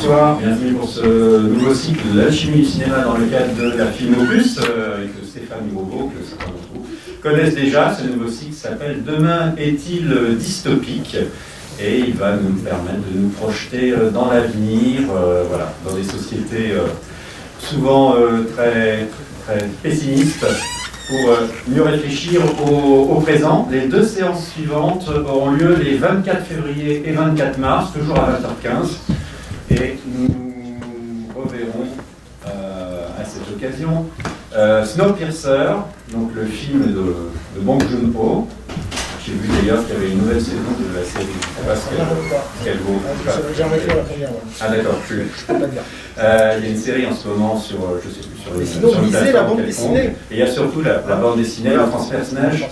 Bonsoir, bienvenue pour ce nouveau cycle de l'alchimie du cinéma dans le cadre de la Filmopus, avec Stéphane Grosbeau, que certains d'entre vous connaissent déjà. Ce nouveau cycle s'appelle « Demain est-il dystopique ?» et il va nous permettre de nous projeter dans l'avenir, voilà, dans des sociétés souvent très pessimistes, pour mieux réfléchir au présent. Les deux séances suivantes auront lieu les 24 février et 24 mars, toujours à 20h15. Et nous reverrons à cette occasion Snowpiercer, donc le film de Bong Joon-ho. J'ai vu d'ailleurs qu'il y avait une nouvelle saison de la série. Quelle vaut. J'ai remarqué la première. Ah d'accord, je peux pas dire. Il y a une série en ce moment sur, je sais plus, sur les. Sinon, lisez la bande dessinée. Et il y a surtout la bande dessinée, la transpersonnage,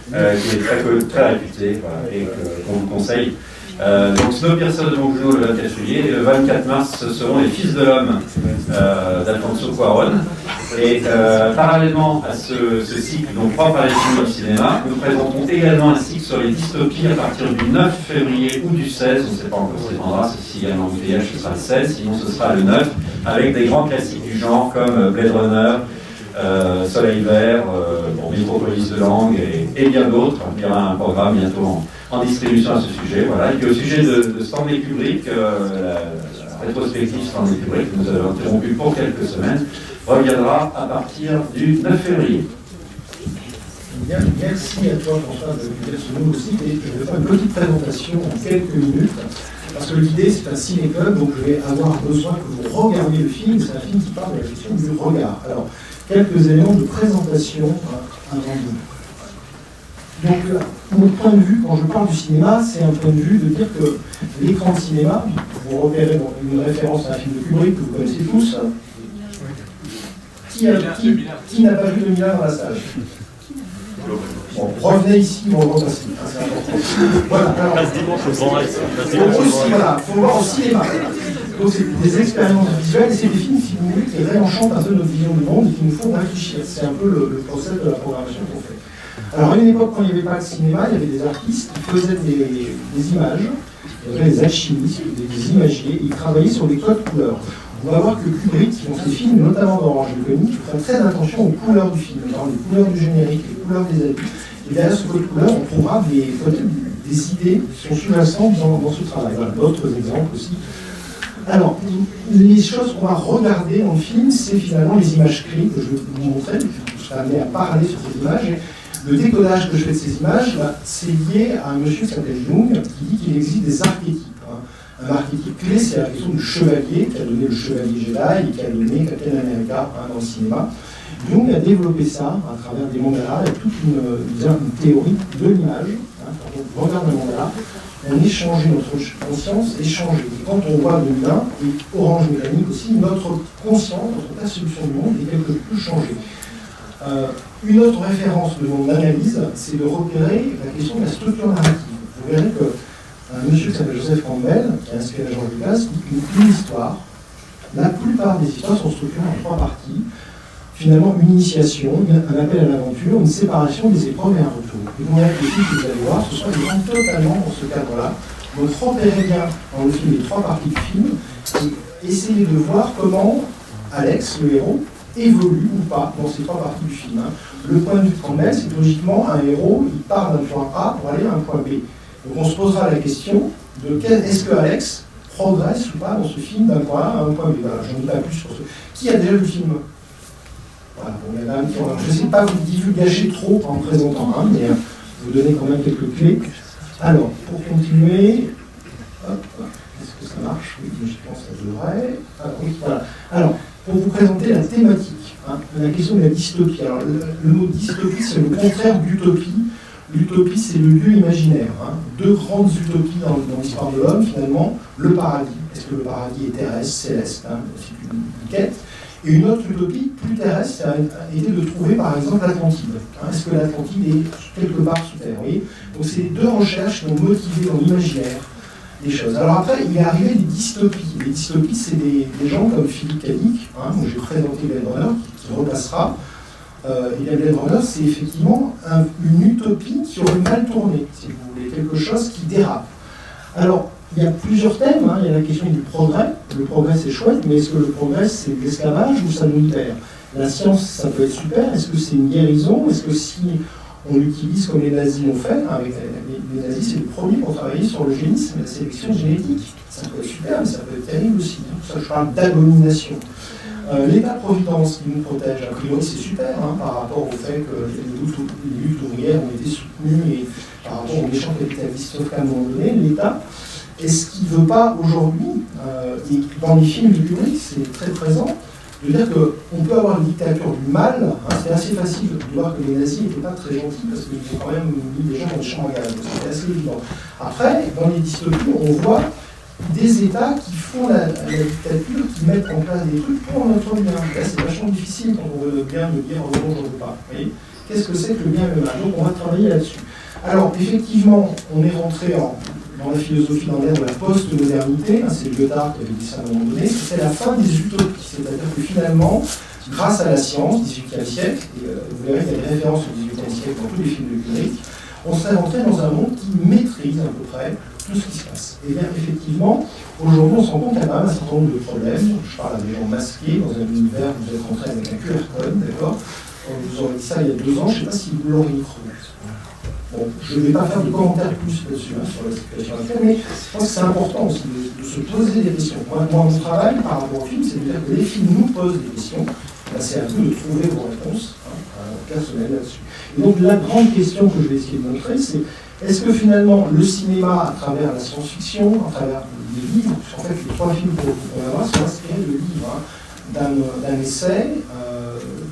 qui est très réputée, voilà, et qu'on vous conseille. Donc Snowpiercer de Bong Joon-ho le 24 juillet et le 24 mars ce seront Les Fils de l'Homme d'Alfonso Cuarón. Et parallèlement à ce cycle donc propre à la films du cinéma, nous présenterons également un cycle sur les dystopies à partir du 9 février ou du 16, on ne sait pas encore ce qui dépendra, s'il y a un embouteillage ce sera le 16, sinon ce sera le 9, avec des grands classiques du genre comme Blade Runner, Soleil Vert, Métropolis de Langue et bien d'autres. Il y aura un programme bientôt en distribution à ce sujet. Voilà. Et puis au sujet de Stanley Kubrick, la rétrospective Stanley Kubrick, que nous avons interrompu pour quelques semaines, reviendra à partir du 9 février. Bien, merci à toi François de faire ce nouveau site et je vais faire une petite présentation en quelques minutes. Parce que l'idée, c'est un ciné-club, donc je vais avoir besoin que vous regardiez le film. C'est un film qui parle de la question du regard. Alors, quelques éléments de présentation avant de... Donc, mon point de vue, quand je parle du cinéma, c'est un point de vue de dire que l'écran de cinéma, vous repérez une référence à un film de Kubrick que vous connaissez tous. Qui n'a pas vu 2001 dans la salle? Bon, revenez ici, on remonte ainsi. C'est important. Voilà, alors, il faut voir au cinéma. Donc c'est des expériences visuelles et c'est des films, si vous voulez, qui réenchantent un peu notre vision du monde et qui nous font réfléchir. C'est un peu le process de la programmation qu'on fait. Alors à une époque, quand il n'y avait pas de cinéma, il y avait des artistes qui faisaient des images, il y avait des alchimistes, des imagiers, ils travaillaient sur des codes couleurs. On va voir que Kubrick, dans ses films, notamment dans Orange Mécanique, fait très attention aux couleurs du film, dans les couleurs du générique, les couleurs des habits. Et derrière ce code couleur, on trouvera peut-être des idées qui sont sous-jacentes dans ce travail. Voilà, d'autres exemples aussi. Alors, les choses qu'on va regarder en film, c'est finalement les images clés que je vais vous montrer. Je serai amené à parler sur ces images. Et le décodage que je fais de ces images, c'est lié à un monsieur qui s'appelle Jung, qui dit qu'il existe des archétypes. Un archétype clé, c'est la question du chevalier, qui a donné le chevalier Jedi et qui a donné Captain America dans le cinéma. Jung a développé ça à travers des mandalas et toute une théorie de l'image. Quand on regarde un mandala, on échange notre conscience, échange. Et quand on voit 2001 et Orange Mécanique aussi, notre conscience, notre perception du monde est quelque peu changée. Une autre référence de mon analyse, c'est de repérer la question de la structure narrative. Vous verrez que un monsieur qui s'appelle Joseph Campbell, qui a inspiré George Lucas, dit qu'une histoire, la plupart des histoires sont structurées en 3 parties. Finalement, une initiation, un appel à l'aventure, une séparation des épreuves et un retour. Et vous verrez que les films que vous allez voir, ce sont des gens totalement dans ce cadre-là. Donc repérez bien dans le film les 3 parties du film et essayez de voir comment Alex, le héros, évolue ou pas dans ces 3 parties du film. Le point de vue de Campbell, c'est que logiquement, un héros, il part d'un point A pour aller à un point B. Donc on se posera la question de est-ce que Alex progresse ou pas dans ce film d'un point A à un point B. Voilà, je n'en dis pas plus sur ce. Qui a déjà vu le film? Voilà, bon, il y en a un petit peu. Je ne sais pas vous divulgager trop en présentant, mais vous donner quand même quelques clés. Alors, pour continuer, est-ce que ça marche? Oui, je pense que ça devrait. Alors, oui, voilà. Alors, pour vous présenter la thématique, la question de la dystopie. Alors, le mot dystopie, c'est le contraire d'utopie. L'utopie, c'est le lieu imaginaire. 2 grandes utopies dans l'histoire de l'homme, finalement. Le paradis. Est-ce que le paradis est terrestre, céleste? C'est une quête. Et une autre utopie, plus terrestre, ça a été de trouver, par exemple, l'Atlantide. Est-ce que l'Atlantide est quelque part sous terre? Oui. Donc, c'est 2 recherches qui ont motivé dans l'imaginaire des choses. Alors après, il est arrivé des dystopies. Les dystopies, c'est des gens comme Philippe Cadic, dont j'ai présenté Blade Runner, qui repassera. Et la Blade Runner, c'est effectivement une utopie qui aurait mal tourné, si vous voulez, quelque chose qui dérape. Alors, il y a plusieurs thèmes, hein. Il y a la question du progrès. Le progrès, c'est chouette, mais est-ce que le progrès, c'est de l'esclavage ou ça nous libère? La science, ça peut être super. Est-ce que c'est une guérison? Est-ce que si on l'utilise comme les nazis l'ont fait, hein, avec les nazis, c'est le premier pour travailler sur le génisme et la sélection génétique. Ça peut être super, mais ça peut être terrible aussi. Hein. Ça, je parle d'abomination. L'État-providence qui nous protège, a priori, c'est super, hein, par rapport au fait que les luttes ouvrières ont été soutenues et par rapport aux méchants capitalistes, sauf qu'à un moment donné, l'État, est-ce qu'il ne veut pas aujourd'hui, et dans les films du Kubrick, c'est très présent, de dire qu'on peut avoir une dictature du mal, hein, c'est assez facile de voir que les nazis n'étaient pas très gentils parce qu'ils ont quand même mis des gens dans le champ à gaz, c'était assez évident. Après, dans les dystopies, on voit des États qui font la dictature, qui mettent en place des trucs pour notre bien. Là, c'est vachement difficile quand on veut bien de dire non, je ne veux pas. Qu'est-ce que c'est que le bien et le mal? Donc on va travailler là-dessus. Alors, effectivement, on est rentré dans la philosophie dans l'ère de la post-modernité, hein, c'est Lyotard qui avait dit ça à un moment donné, c'est la fin des utopies. C'est-à-dire que finalement, grâce à la science, 18e siècle, et vous verrez qu'il y a des références au 18e siècle dans tous les films de Kubrick, on serait rentré dans un monde qui maîtrise à peu près tout ce qui se passe. Et bien effectivement, aujourd'hui on se rend compte qu'il y a quand même un certain nombre de problèmes. Je parle à des gens masqués dans un univers où vous êtes rentré avec un QR code, d'accord? On vous aurait dit ça il y a 2 ans, je ne sais pas si vous l'auriez cru. Bon, je ne vais pas faire de commentaires plus là-dessus, hein, sur la situation actuelle, mais je pense que c'est important aussi de se poser des questions. Moi, mon travail par rapport au film, c'est de dire que les films nous posent des questions. C'est à vous de trouver vos réponses personnelles là-dessus. Et donc la grande question que je vais essayer de montrer, c'est est-ce que finalement le cinéma, à travers la science-fiction, à travers les livres, en fait les 3 films qu'on va voir sont inspirés de livres, hein, d'un essai,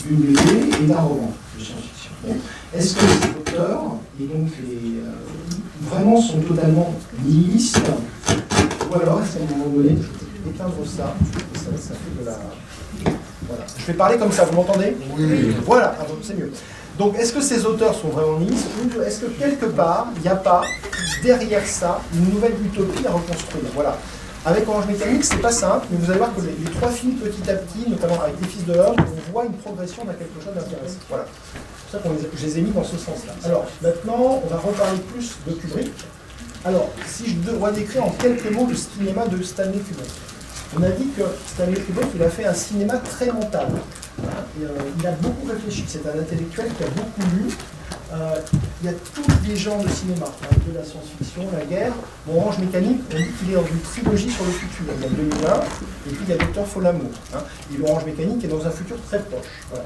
d'une BD et d'un roman de science-fiction. Bon. Est-ce que les auteurs, et donc vraiment sont totalement nihilistes, ou alors est-ce qu'à un moment donné, je vais éteindre ça, et ça fait de la... Voilà. Je vais parler comme ça, vous m'entendez? Oui. Voilà, c'est mieux. Donc, est-ce que ces auteurs sont vraiment nihilistes ou est-ce que quelque part, il n'y a pas derrière ça une nouvelle utopie à reconstruire? Voilà. Avec Orange Mécanique, c'est pas simple, mais vous allez voir que les 3 films, petit à petit, notamment avec Les Fils de l'Homme, on voit une progression vers quelque chose d'intéressant. Voilà. C'est pour ça que je les ai mis dans ce sens-là. Alors, maintenant, on va reparler plus de Kubrick. Alors, si je dois décrire en quelques mots le cinéma de Stanley Kubrick. On a dit que Stanley Kubrick, il a fait un cinéma très mental. Il a beaucoup réfléchi, c'est un intellectuel qui a beaucoup lu. Il y a tous les genres de cinéma, hein, de la science-fiction, la guerre. Bon, Orange Mécanique, on dit qu'il est dans une trilogie sur le futur. Il y a 2001, et puis il y a Docteur Folamour. Hein, et l'Orange Mécanique est dans un futur très proche. Voilà.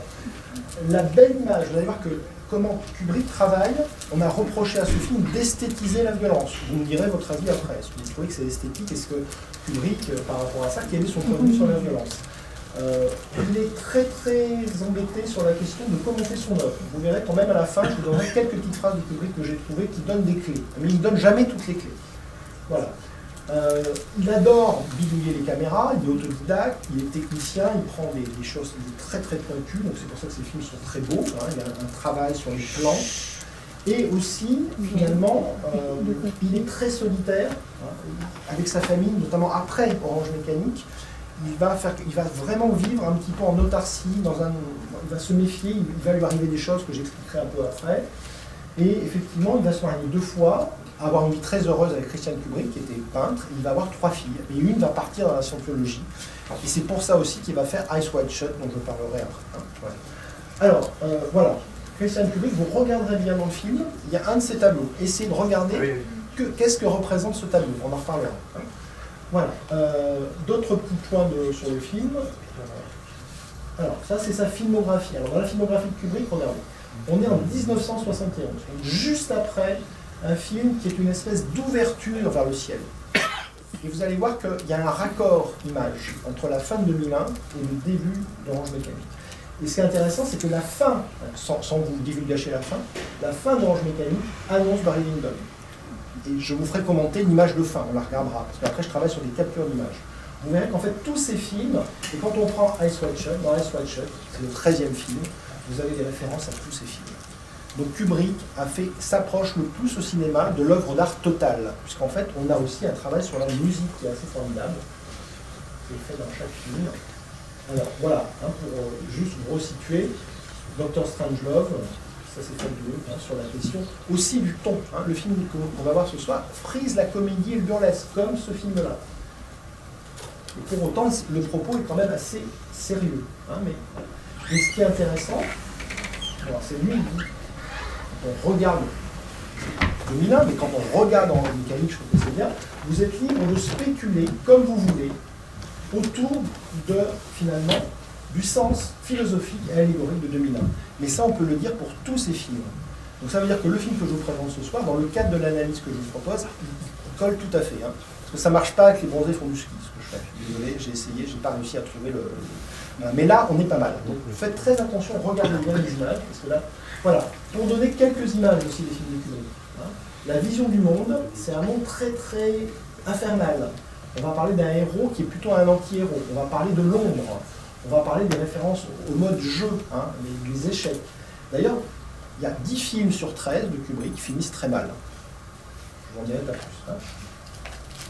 La belle image, vous allez voir que comment Kubrick travaille, on a reproché à ce film d'esthétiser la violence. Vous me direz votre avis après. Est-ce que vous trouvez que c'est esthétique? Est-ce que Kubrick, par rapport à ça, quel est son point de vue sur la violence? Il est très très embêté sur la question de commenter son œuvre. Vous verrez quand même à la fin, je vous donnerai quelques petites phrases de Kubrick que j'ai trouvées qui donnent des clés. Mais il ne donne jamais toutes les clés. Voilà. Il adore bidouiller les caméras, il est autodidacte, il est technicien, il prend des choses très très pointues, donc c'est pour ça que ces films sont très beaux, hein, il y a un travail sur les plans. Et aussi, finalement, il est très solitaire, hein, avec sa famille, notamment après Orange Mécanique. Il va vraiment vivre un petit peu en autarcie, il va se méfier, il va lui arriver des choses que j'expliquerai un peu après. Et effectivement, il va se marier 2 fois, avoir une vie très heureuse avec Christiane Kubrick, qui était peintre, et il va avoir 3 filles. Et une va partir dans la scientologie. Et c'est pour ça aussi qu'il va faire Eyes Wide Shut, dont je parlerai après. Hein. Voilà. Alors, voilà. Christiane Kubrick, vous regarderez bien dans le film, il y a un de ces tableaux. Essayez de regarder qu'est-ce que représente ce tableau. On en reparlera. Hein. Voilà. D'autres petits points sur le film. Alors, ça, c'est sa filmographie. Alors, dans la filmographie de Kubrick, regardez. On est en 1971, donc juste après un film qui est une espèce d'ouverture vers le ciel. Et vous allez voir qu'il y a un raccord image entre la fin de 2001 et le début d'Orange Mécanique. Et ce qui est intéressant, c'est que la fin, sans vous divulgacher la fin d'Orange Mécanique annonce Barry Lyndon. Et je vous ferai commenter l'image de fin, on la regardera, parce qu'après je travaille sur des captures d'images. Vous verrez qu'en fait tous ces films, et quand on prend Eyes Wide Shut, dans Eyes Wide Shut, c'est le 13e film, vous avez des références à tous ces films. Donc Kubrick s'approche le plus au cinéma de l'œuvre d'art totale, puisqu'en fait on a aussi un travail sur la musique qui est assez formidable, qui est fait dans chaque film. Alors voilà, hein, pour juste vous resituer, Dr Strangelove, ça c'est fabuleux, hein, sur la question aussi du ton. Hein. Le film qu'on va voir ce soir frise la comédie et le burlesque, comme ce film-là. Et pour autant, le propos est quand même assez sérieux. Hein, mais ce qui est intéressant, c'est lui, quand on regarde 2001, mais quand on regarde en mécanique, je trouve que c'est bien, vous êtes libre de spéculer comme vous voulez autour de, finalement, du sens philosophique et allégorique de 2001. Mais ça, on peut le dire pour tous ces films. Donc ça veut dire que le film que je vous présente ce soir, dans le cadre de l'analyse que je vous propose, il colle tout à fait. Hein. Parce que ça ne marche pas avec les bronzés font du ski, ce que je fais. Je suis désolé, j'ai essayé, je n'ai pas réussi à trouver le... Mais là, on est pas mal. Donc faites très attention, regardez bien les images, parce que là, voilà. Pour donner quelques images aussi des films de Kubrick. Hein. La vision du monde, c'est un monde très très infernal. On va parler d'un héros qui est plutôt un anti-héros. On va parler de l'ombre. On va parler des références au mode jeu, hein, les échecs. D'ailleurs, il y a 10 films sur 13 de Kubrick qui finissent très mal. Je vous en dirai pas plus. Hein.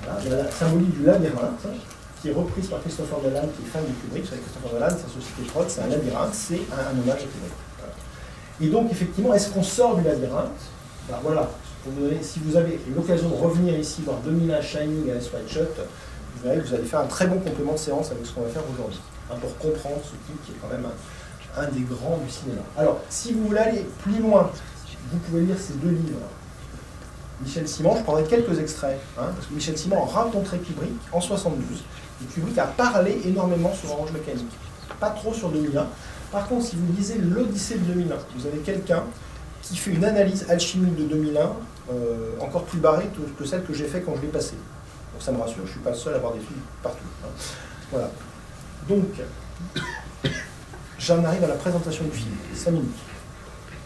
Voilà. Il y a la symbolique du labyrinthe, hein, qui est reprise par Christopher Nolan, qui est fan de Kubrick. Vous savez, Christopher Nolan, sa société prod, c'est un labyrinthe, c'est un hommage à Kubrick. Voilà. Et donc, effectivement, est-ce qu'on sort du labyrinthe? Ben, voilà. Si vous avez l'occasion de revenir ici voir 2001 Shining et Eyes Wide Shut, vous verrez que vous allez faire un très bon complément de séance avec ce qu'on va faire aujourd'hui, hein, pour comprendre ce type qui est quand même un des grands du cinéma. Alors, si vous voulez aller plus loin, vous pouvez lire ces deux livres. Michel Simon, je prendrai quelques extraits, hein, parce que Michel Simon a rencontré Kubrick en 1972, et Kubrick a parlé énormément sur Orange Mécanique, pas trop sur 2001. Par contre, si vous lisez l'Odyssée de 2001, vous avez quelqu'un qui fait une analyse alchimique de 2001 encore plus barrée que celle que j'ai faite quand je l'ai passée. Donc ça me rassure, je ne suis pas le seul à avoir des films partout. Hein. Voilà. Donc, j'en arrive à la présentation du film, 5 minutes.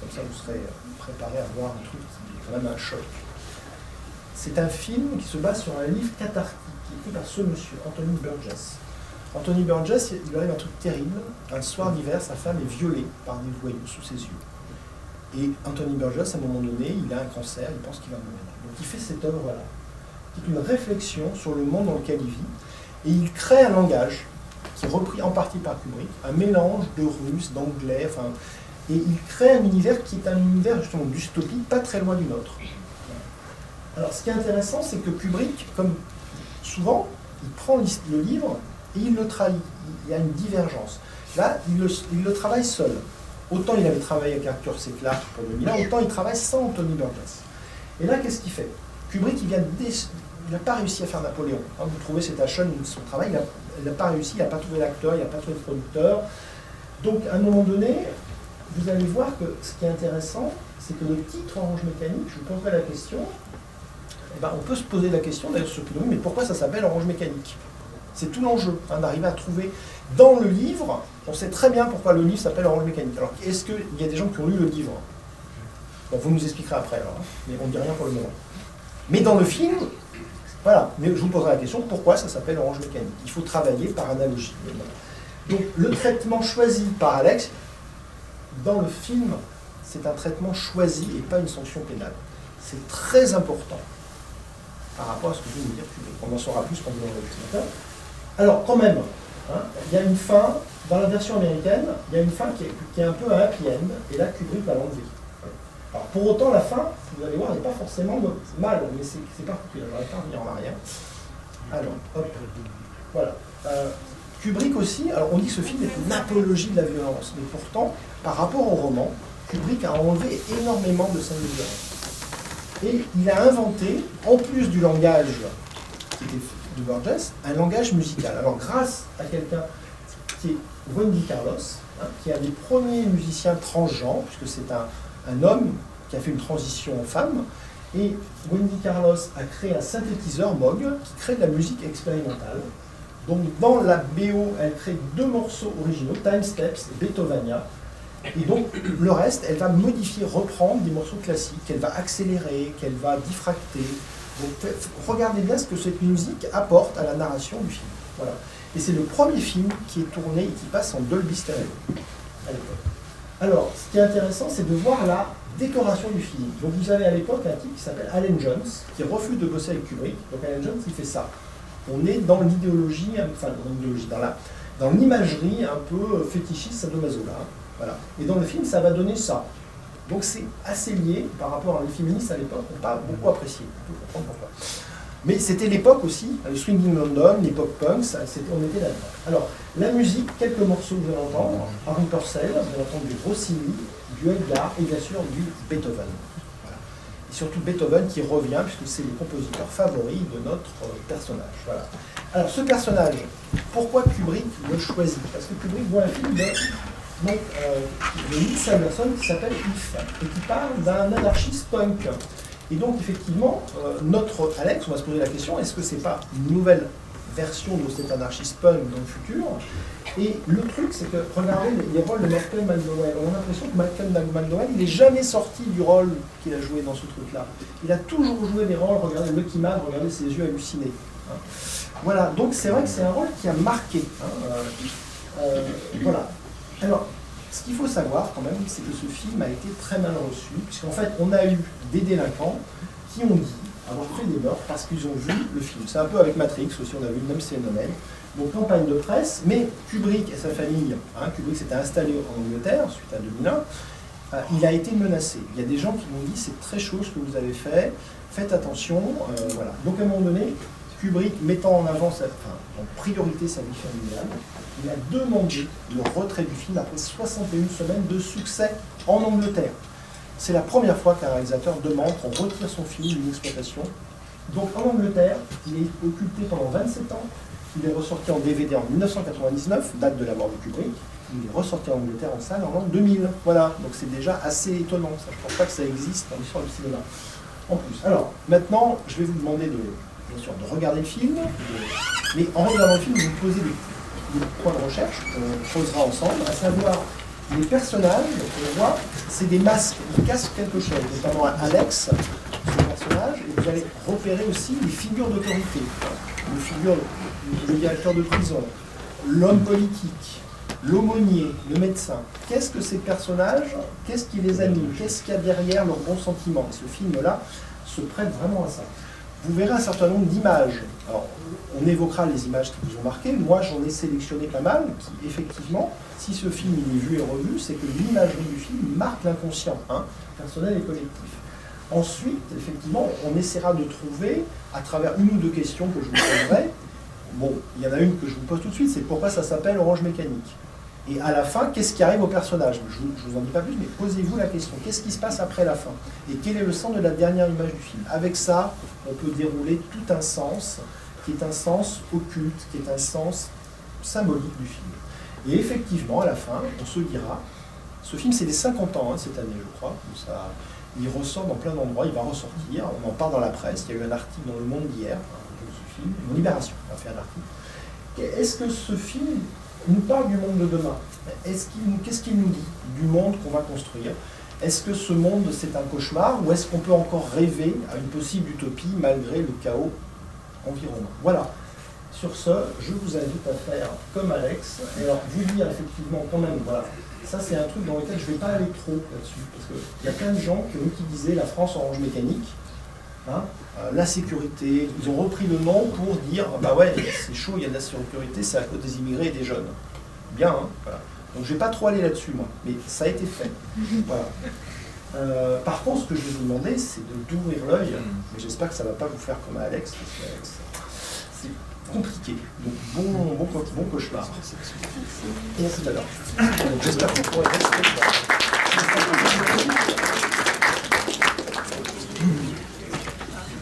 Comme ça, vous serez préparé à voir un truc qui est quand même un choc. C'est un film qui se base sur un livre cathartique, qui est écrit par ce monsieur, Anthony Burgess. Anthony Burgess, il lui arrive un truc terrible. Un soir d'hiver, sa femme est violée par des voyous sous ses yeux. Et Anthony Burgess, à un moment donné, il a un cancer, il pense qu'il va mourir. Donc il fait cette œuvre-là, qui est une réflexion sur le monde dans lequel il vit, et il crée un langage, qui est repris en partie par Kubrick, un mélange de russe, d'anglais, enfin, et il crée un univers qui est un univers justement dystopique, pas très loin du nôtre. Alors ce qui est intéressant, c'est que Kubrick, comme souvent, il prend le livre et il le trahit. Il y a une divergence. Là, il le travaille seul. Autant il avait travaillé avec Arthur C. Clarke pour 2001, autant il travaille sans Anthony Burgess. Et là, qu'est-ce qu'il fait? Kubrick, il n'a pas réussi à faire Napoléon. Hein, vous trouvez cet Ashon, son travail, il n'a pas réussi, il n'a pas trouvé l'acteur, il n'a pas trouvé le producteur. Donc, à un moment donné, vous allez voir que ce qui est intéressant, c'est que le titre Orange Mécanique, je vous poserai la question, eh ben, on peut se poser la question, d'ailleurs sur Kubrick, mais pourquoi ça s'appelle Orange Mécanique? C'est tout l'enjeu, hein, d'arriver à trouver. Dans le livre, on sait très bien pourquoi le livre s'appelle Orange Mécanique. Alors, est-ce qu'il y a des gens qui ont lu le livre? Bon, vous nous expliquerez après, alors, hein, mais on ne dit rien pour le moment. Mais dans le film, voilà, mais je vous poserai la question, pourquoi ça s'appelle Orange Mécanique? Il faut travailler par analogie. Donc, le traitement choisi par Alex, dans le film, c'est un traitement choisi et pas une sanction pénale. C'est très important par rapport à ce que je vais vous dire. On en saura plus quand vous l'aurez vu. Alors, quand même, hein, il y a une fin, dans la version américaine, il y a une fin qui est un peu un happy end, et là, Kubrick va l'enlever. Alors, pour autant, la fin, vous allez voir, n'est pas forcément mal, mais c'est particulier. On va pas revenir en arrière. Alors, hop, voilà. Kubrick aussi, alors on dit que ce film est une apologie de la violence, mais pourtant, par rapport au roman, Kubrick a enlevé énormément de scènes de violence. Et il a inventé, en plus du langage qui était de Burgess, un langage musical. Alors grâce à quelqu'un qui est Wendy Carlos, hein, qui est un des premiers musiciens transgenres, puisque c'est un homme qui a fait une transition en femme, et Wendy Carlos a créé un synthétiseur Moog qui crée de la musique expérimentale. Donc dans la BO, elle crée 2 morceaux originaux, Time Steps et Beethovenia. Et donc le reste, elle va modifier, reprendre des morceaux classiques, qu'elle va accélérer, qu'elle va diffracter. Donc regardez bien ce que cette musique apporte à la narration du film. Voilà. Et c'est le premier film qui est tourné et qui passe en Dolby Stereo à l'époque. Alors, ce qui est intéressant, c'est de voir la décoration du film. Donc vous avez à l'époque un type qui s'appelle Alan Jones, qui refuse de bosser avec Kubrick. Donc Alan Jones, il fait ça. On est dans l'idéologie, enfin dans l'idéologie, dans l'imagerie un peu fétichiste sadomaso là. Voilà. Et dans le film, ça va donner ça. Donc c'est assez lié par rapport à les féministes à l'époque, on n'a pas beaucoup apprécié, on peut comprendre pourquoi. Mais c'était l'époque aussi, le Swinging London, l'époque punk, on était là-dedans. Alors, la musique, quelques morceaux que vous allez entendre, Harry Purcell, vous allez entendre du Rossini, du Elgar et bien sûr du Beethoven. Voilà. Et surtout Beethoven qui revient, puisque c'est le compositeur favori de notre personnage. Voilà. Alors, ce personnage, pourquoi Kubrick le choisit? Parce que Kubrick voit un film de Nick Sanderson qui s'appelle If, et qui parle d'un anarchiste punk. Et donc, effectivement, notre Alex, on va se poser la question, est-ce que c'est pas une nouvelle version de cet anarchiste punk dans le futur? Et le truc, c'est que, regardez les rôles de Malcolm McDowell. On a l'impression que Malcolm McDowell, il n'est jamais sorti du rôle qu'il a joué dans ce truc-là. Il a toujours joué des rôles, regardez Lucky Man, regardez ses yeux hallucinés. Hein. Voilà, donc c'est vrai que c'est un rôle qui a marqué. Hein. Voilà. Alors, ce qu'il faut savoir quand même, c'est que ce film a été très mal reçu, puisqu'en fait, on a eu des délinquants qui ont dit avoir fait des meurtres parce qu'ils ont vu le film. C'est un peu avec Matrix aussi, on a vu le même phénomène. Donc, campagne de presse, mais Kubrick et sa famille, hein, Kubrick s'était installé en Angleterre suite à 2001, il a été menacé. Il y a des gens qui m'ont dit c'est très chaud ce que vous avez fait, faites attention. Voilà. Donc, à un moment donné, Kubrick, mettant en avant, en priorité sa vie familiale, il a demandé le retrait du film après 61 semaines de succès en Angleterre. C'est la première fois qu'un réalisateur demande qu'on retire son film d'une exploitation. Donc en Angleterre, il est occulté pendant 27 ans. Il est ressorti en DVD en 1999, date de la mort de Kubrick. Il est ressorti en Angleterre en salle en l'an 2000. Voilà, donc c'est déjà assez étonnant. Ça, je ne pense pas que ça existe dans l'histoire du cinéma. En plus. Alors, maintenant, je vais vous demander bien sûr, de regarder le film. Mais en regardant le film, vous vous posez des points de recherche qu'on creusera ensemble, à savoir les personnages qu'on voit, c'est des masques, ils cachent quelque chose, notamment Alex, ce personnage, et vous allez repérer aussi les figures d'autorité, les figures du directeur de prison, l'homme politique, l'aumônier, le médecin. Qu'est-ce que ces personnages, qu'est-ce qui les anime, qu'est-ce qu'il y a derrière leurs bons sentiments? Et ce film-là se prête vraiment à ça. Vous verrez un certain nombre d'images. Alors, on évoquera les images qui vous ont marqué. Moi, j'en ai sélectionné pas mal, qui, effectivement, si ce film il est vu et revu, c'est que l'imagerie du film marque l'inconscient, hein, personnel et collectif. Ensuite, effectivement, on essaiera de trouver, à travers une ou deux questions que je vous poserai, bon, il y en a une que je vous pose tout de suite, c'est pourquoi ça s'appelle Orange Mécanique. Et à la fin, qu'est-ce qui arrive au personnage? Je ne vous en dis pas plus, mais posez-vous la question. Qu'est-ce qui se passe après la fin? Et quel est le sens de la dernière image du film? Avec ça, on peut dérouler tout un sens, qui est un sens occulte, qui est un sens symbolique du film. Et effectivement, à la fin, on se dira, ce film c'est les 50 ans, hein, cette année je crois, ça, il ressort dans plein d'endroits, il va ressortir, on en parle dans la presse, il y a eu un article dans Le Monde d'hier, de ce film, Libération a fait un article. Est-ce que ce film nous parle du monde de demain? Qu'est-ce qu'il nous dit du monde qu'on va construire? Est-ce que ce monde c'est un cauchemar ou est-ce qu'on peut encore rêver à une possible utopie malgré le chaos environnant? Voilà. Sur ce, je vous invite à faire comme Alex, et alors vous dire effectivement quand même, voilà, ça c'est un truc dans lequel je ne vais pas aller trop là-dessus, parce qu'il y a plein de gens qui ont utilisé la France Orange Mécanique, hein, la sécurité, ils ont repris le nom pour dire, bah ouais, c'est chaud, il y a de la sécurité, c'est à cause des immigrés et des jeunes. Bien, hein, voilà. Donc je ne vais pas trop aller là-dessus, moi, mais ça a été fait. Voilà. Par contre, ce que je vais vous demander, c'est d'ouvrir l'œil, mais j'espère que ça ne va pas vous faire comme à Alex, parce que Alex, c'est compliqué. Donc bon cauchemar. Et à tout à l'heure. Donc j'espère que vous pourrez rester.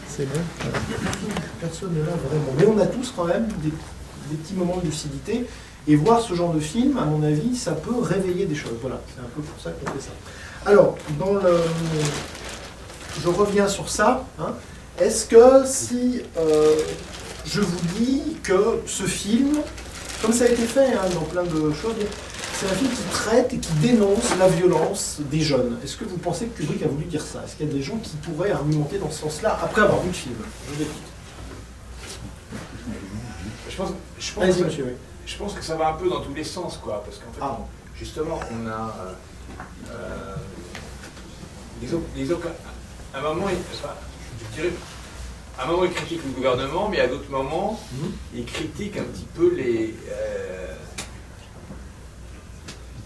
C'est bon. Personne ne l'a vraiment. Mais on a tous quand même des petits moments de lucidité. Et voir ce genre de film, à mon avis, ça peut réveiller des choses. Voilà, c'est un peu pour ça qu'on fait ça. Alors, je reviens sur ça. Hein. Est-ce que si je vous dis que ce film, comme ça a été fait hein, dans plein de choses, c'est un film qui traite et qui dénonce la violence des jeunes. Est-ce que vous pensez que Kubrick a voulu dire ça? Est-ce qu'il y a des gens qui pourraient argumenter dans ce sens-là après avoir vu le film? Je vous écoute. Je pense que ça va un peu dans tous les sens, quoi, parce qu'en fait, justement, on a à un moment, je dirais, à un moment, il critique le gouvernement, mais à d'autres moments, il critique un petit peu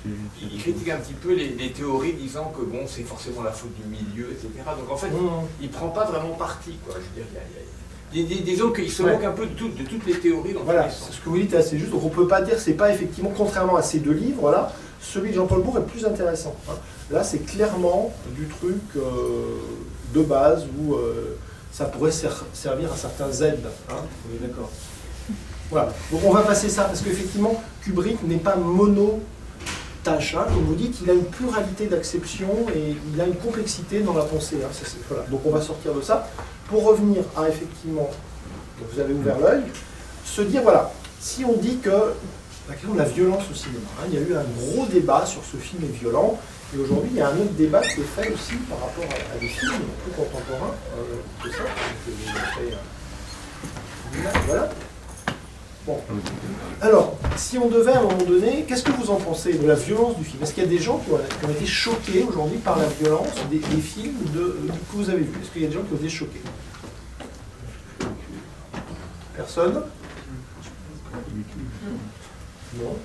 il critique un petit peu les théories disant que bon, c'est forcément la faute du milieu, etc. Donc en fait, il ne prend pas vraiment parti, quoi. Je veux dire, disons qu'il se moque un peu de toutes les théories. Voilà, ce que vous dites est assez juste. Donc on ne peut pas dire, c'est pas effectivement, contrairement à ces deux livres, là, celui de Jean-Paul Bourg est plus intéressant. Hein. Là, c'est clairement du truc de base où ça pourrait servir à certains aides. Hein. On est d'accord. Voilà. Donc on va passer ça, parce qu'effectivement, Kubrick n'est pas mono-tâche. Hein. Comme vous dites, il a une pluralité d'acceptions et il a une complexité dans la pensée. Hein. Voilà. Donc on va sortir de ça. Pour revenir à, effectivement, donc vous avez ouvert l'œil, se dire, voilà, si on dit que la question de la violence au cinéma, hein, il y a eu un gros débat sur ce film est violent, et aujourd'hui il y a un autre débat qui est fait aussi par rapport à des films plus contemporains que ça. Voilà. Bon. Alors, si on devait à un moment donné, qu'est-ce que vous en pensez de la violence du film? Est-ce qu'il y a des gens qui ont été choqués aujourd'hui par la violence des films que vous avez vus? Est-ce qu'il y a des gens qui ont été choqués? Personne? Non?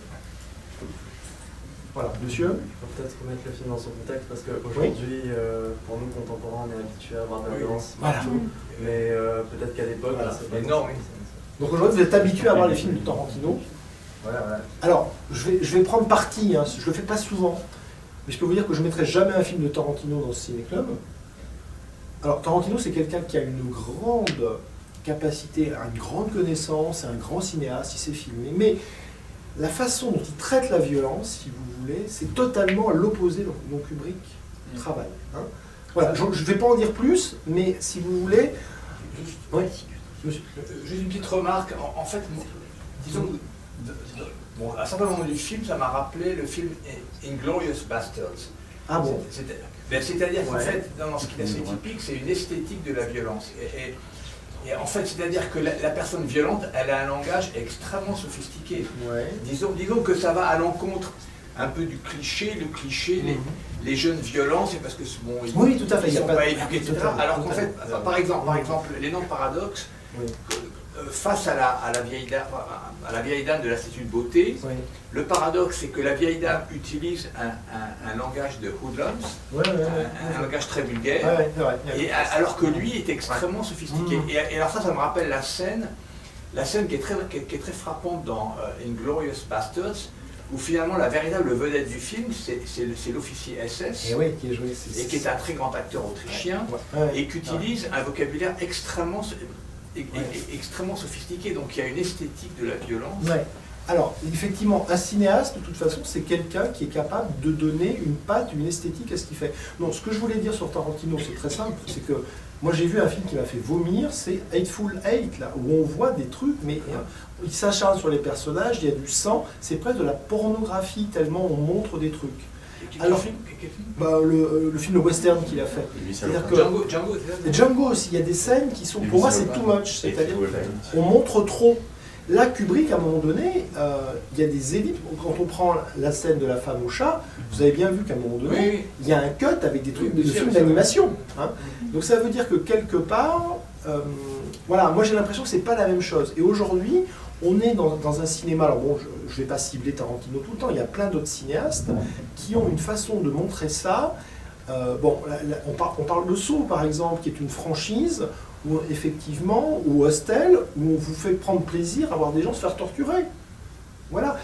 Voilà, monsieur? Il faut peut-être remettre le film dans son contexte parce qu'aujourd'hui, pour nous contemporains, on est habitués à avoir de la violence partout, mais peut-être qu'à l'époque, c'est pas énorme. Donc aujourd'hui, vous êtes habitué à voir les films de Tarantino. Voilà. Alors, je vais prendre parti, hein, je le fais pas souvent, mais je peux vous dire que je ne mettrai jamais un film de Tarantino dans ce ciné-club. Alors, Tarantino, c'est quelqu'un qui a une grande capacité, une grande connaissance, un grand cinéaste, il sait filmer, mais la façon dont il traite la violence, si vous voulez, c'est totalement à l'opposé dont Kubrick travaille. Hein. Voilà, je ne vais pas en dire plus, mais si vous voulez... Oui. Juste une petite remarque, en fait, disons, bon, à un certain moment du film, ça m'a rappelé le film Inglourious Basterds. Ah bon? C'est-à-dire qu'en fait, dans ce qui est assez typique, c'est une esthétique de la violence. Et en fait, c'est-à-dire que la personne violente, elle a un langage extrêmement sophistiqué. Ouais. Disons que ça va à l'encontre un peu du cliché, les jeunes violents, c'est parce que bon, oui, tout à fait, ils ne sont pas éduqués, etc. Alors qu'en fait, par exemple, l'énorme paradoxe, face à la vieille dame de l'Institut de beauté, le paradoxe, c'est que la vieille dame utilise un langage de hoodlums, un langage très vulgaire, et alors que lui est extrêmement sophistiqué. Et alors ça me rappelle la scène qui est très frappante dans Inglourious Basterds, où finalement la véritable vedette du film, c'est l'officier SS, et qui est un très grand acteur autrichien, et qui utilise un vocabulaire extrêmement sophistiqué, donc il y a une esthétique de la violence. Ouais. Alors, effectivement, un cinéaste, de toute façon, c'est quelqu'un qui est capable de donner une patte, une esthétique à ce qu'il fait. Non, ce que je voulais dire sur Tarantino, c'est très simple, c'est que moi j'ai vu un film qui m'a fait vomir, c'est Hateful Eight, là, où on voit des trucs, mais il s'acharne sur les personnages, il y a du sang, c'est presque de la pornographie, tellement on montre des trucs. Alors, le film de western qu'il a fait. C'est-à-dire que Django aussi, il y a des scènes qui sont, pour moi, c'est too much. C'est-à-dire on montre trop. Là, Kubrick, à un moment donné, il y a des élites. Quand on prend la scène de la femme au chat, vous avez bien vu qu'à un moment donné, il y a un cut avec des trucs de films d'animation. Hein. Donc ça veut dire que quelque part, voilà, moi j'ai l'impression que c'est pas la même chose. Et aujourd'hui, on est dans un cinéma, alors bon, je ne vais pas cibler Tarantino tout le temps, il y a plein d'autres cinéastes qui ont une façon de montrer ça. On parle de Saw, par exemple, qui est une franchise, où effectivement, ou Hostel, où on vous fait prendre plaisir à voir des gens se faire torturer. Voilà.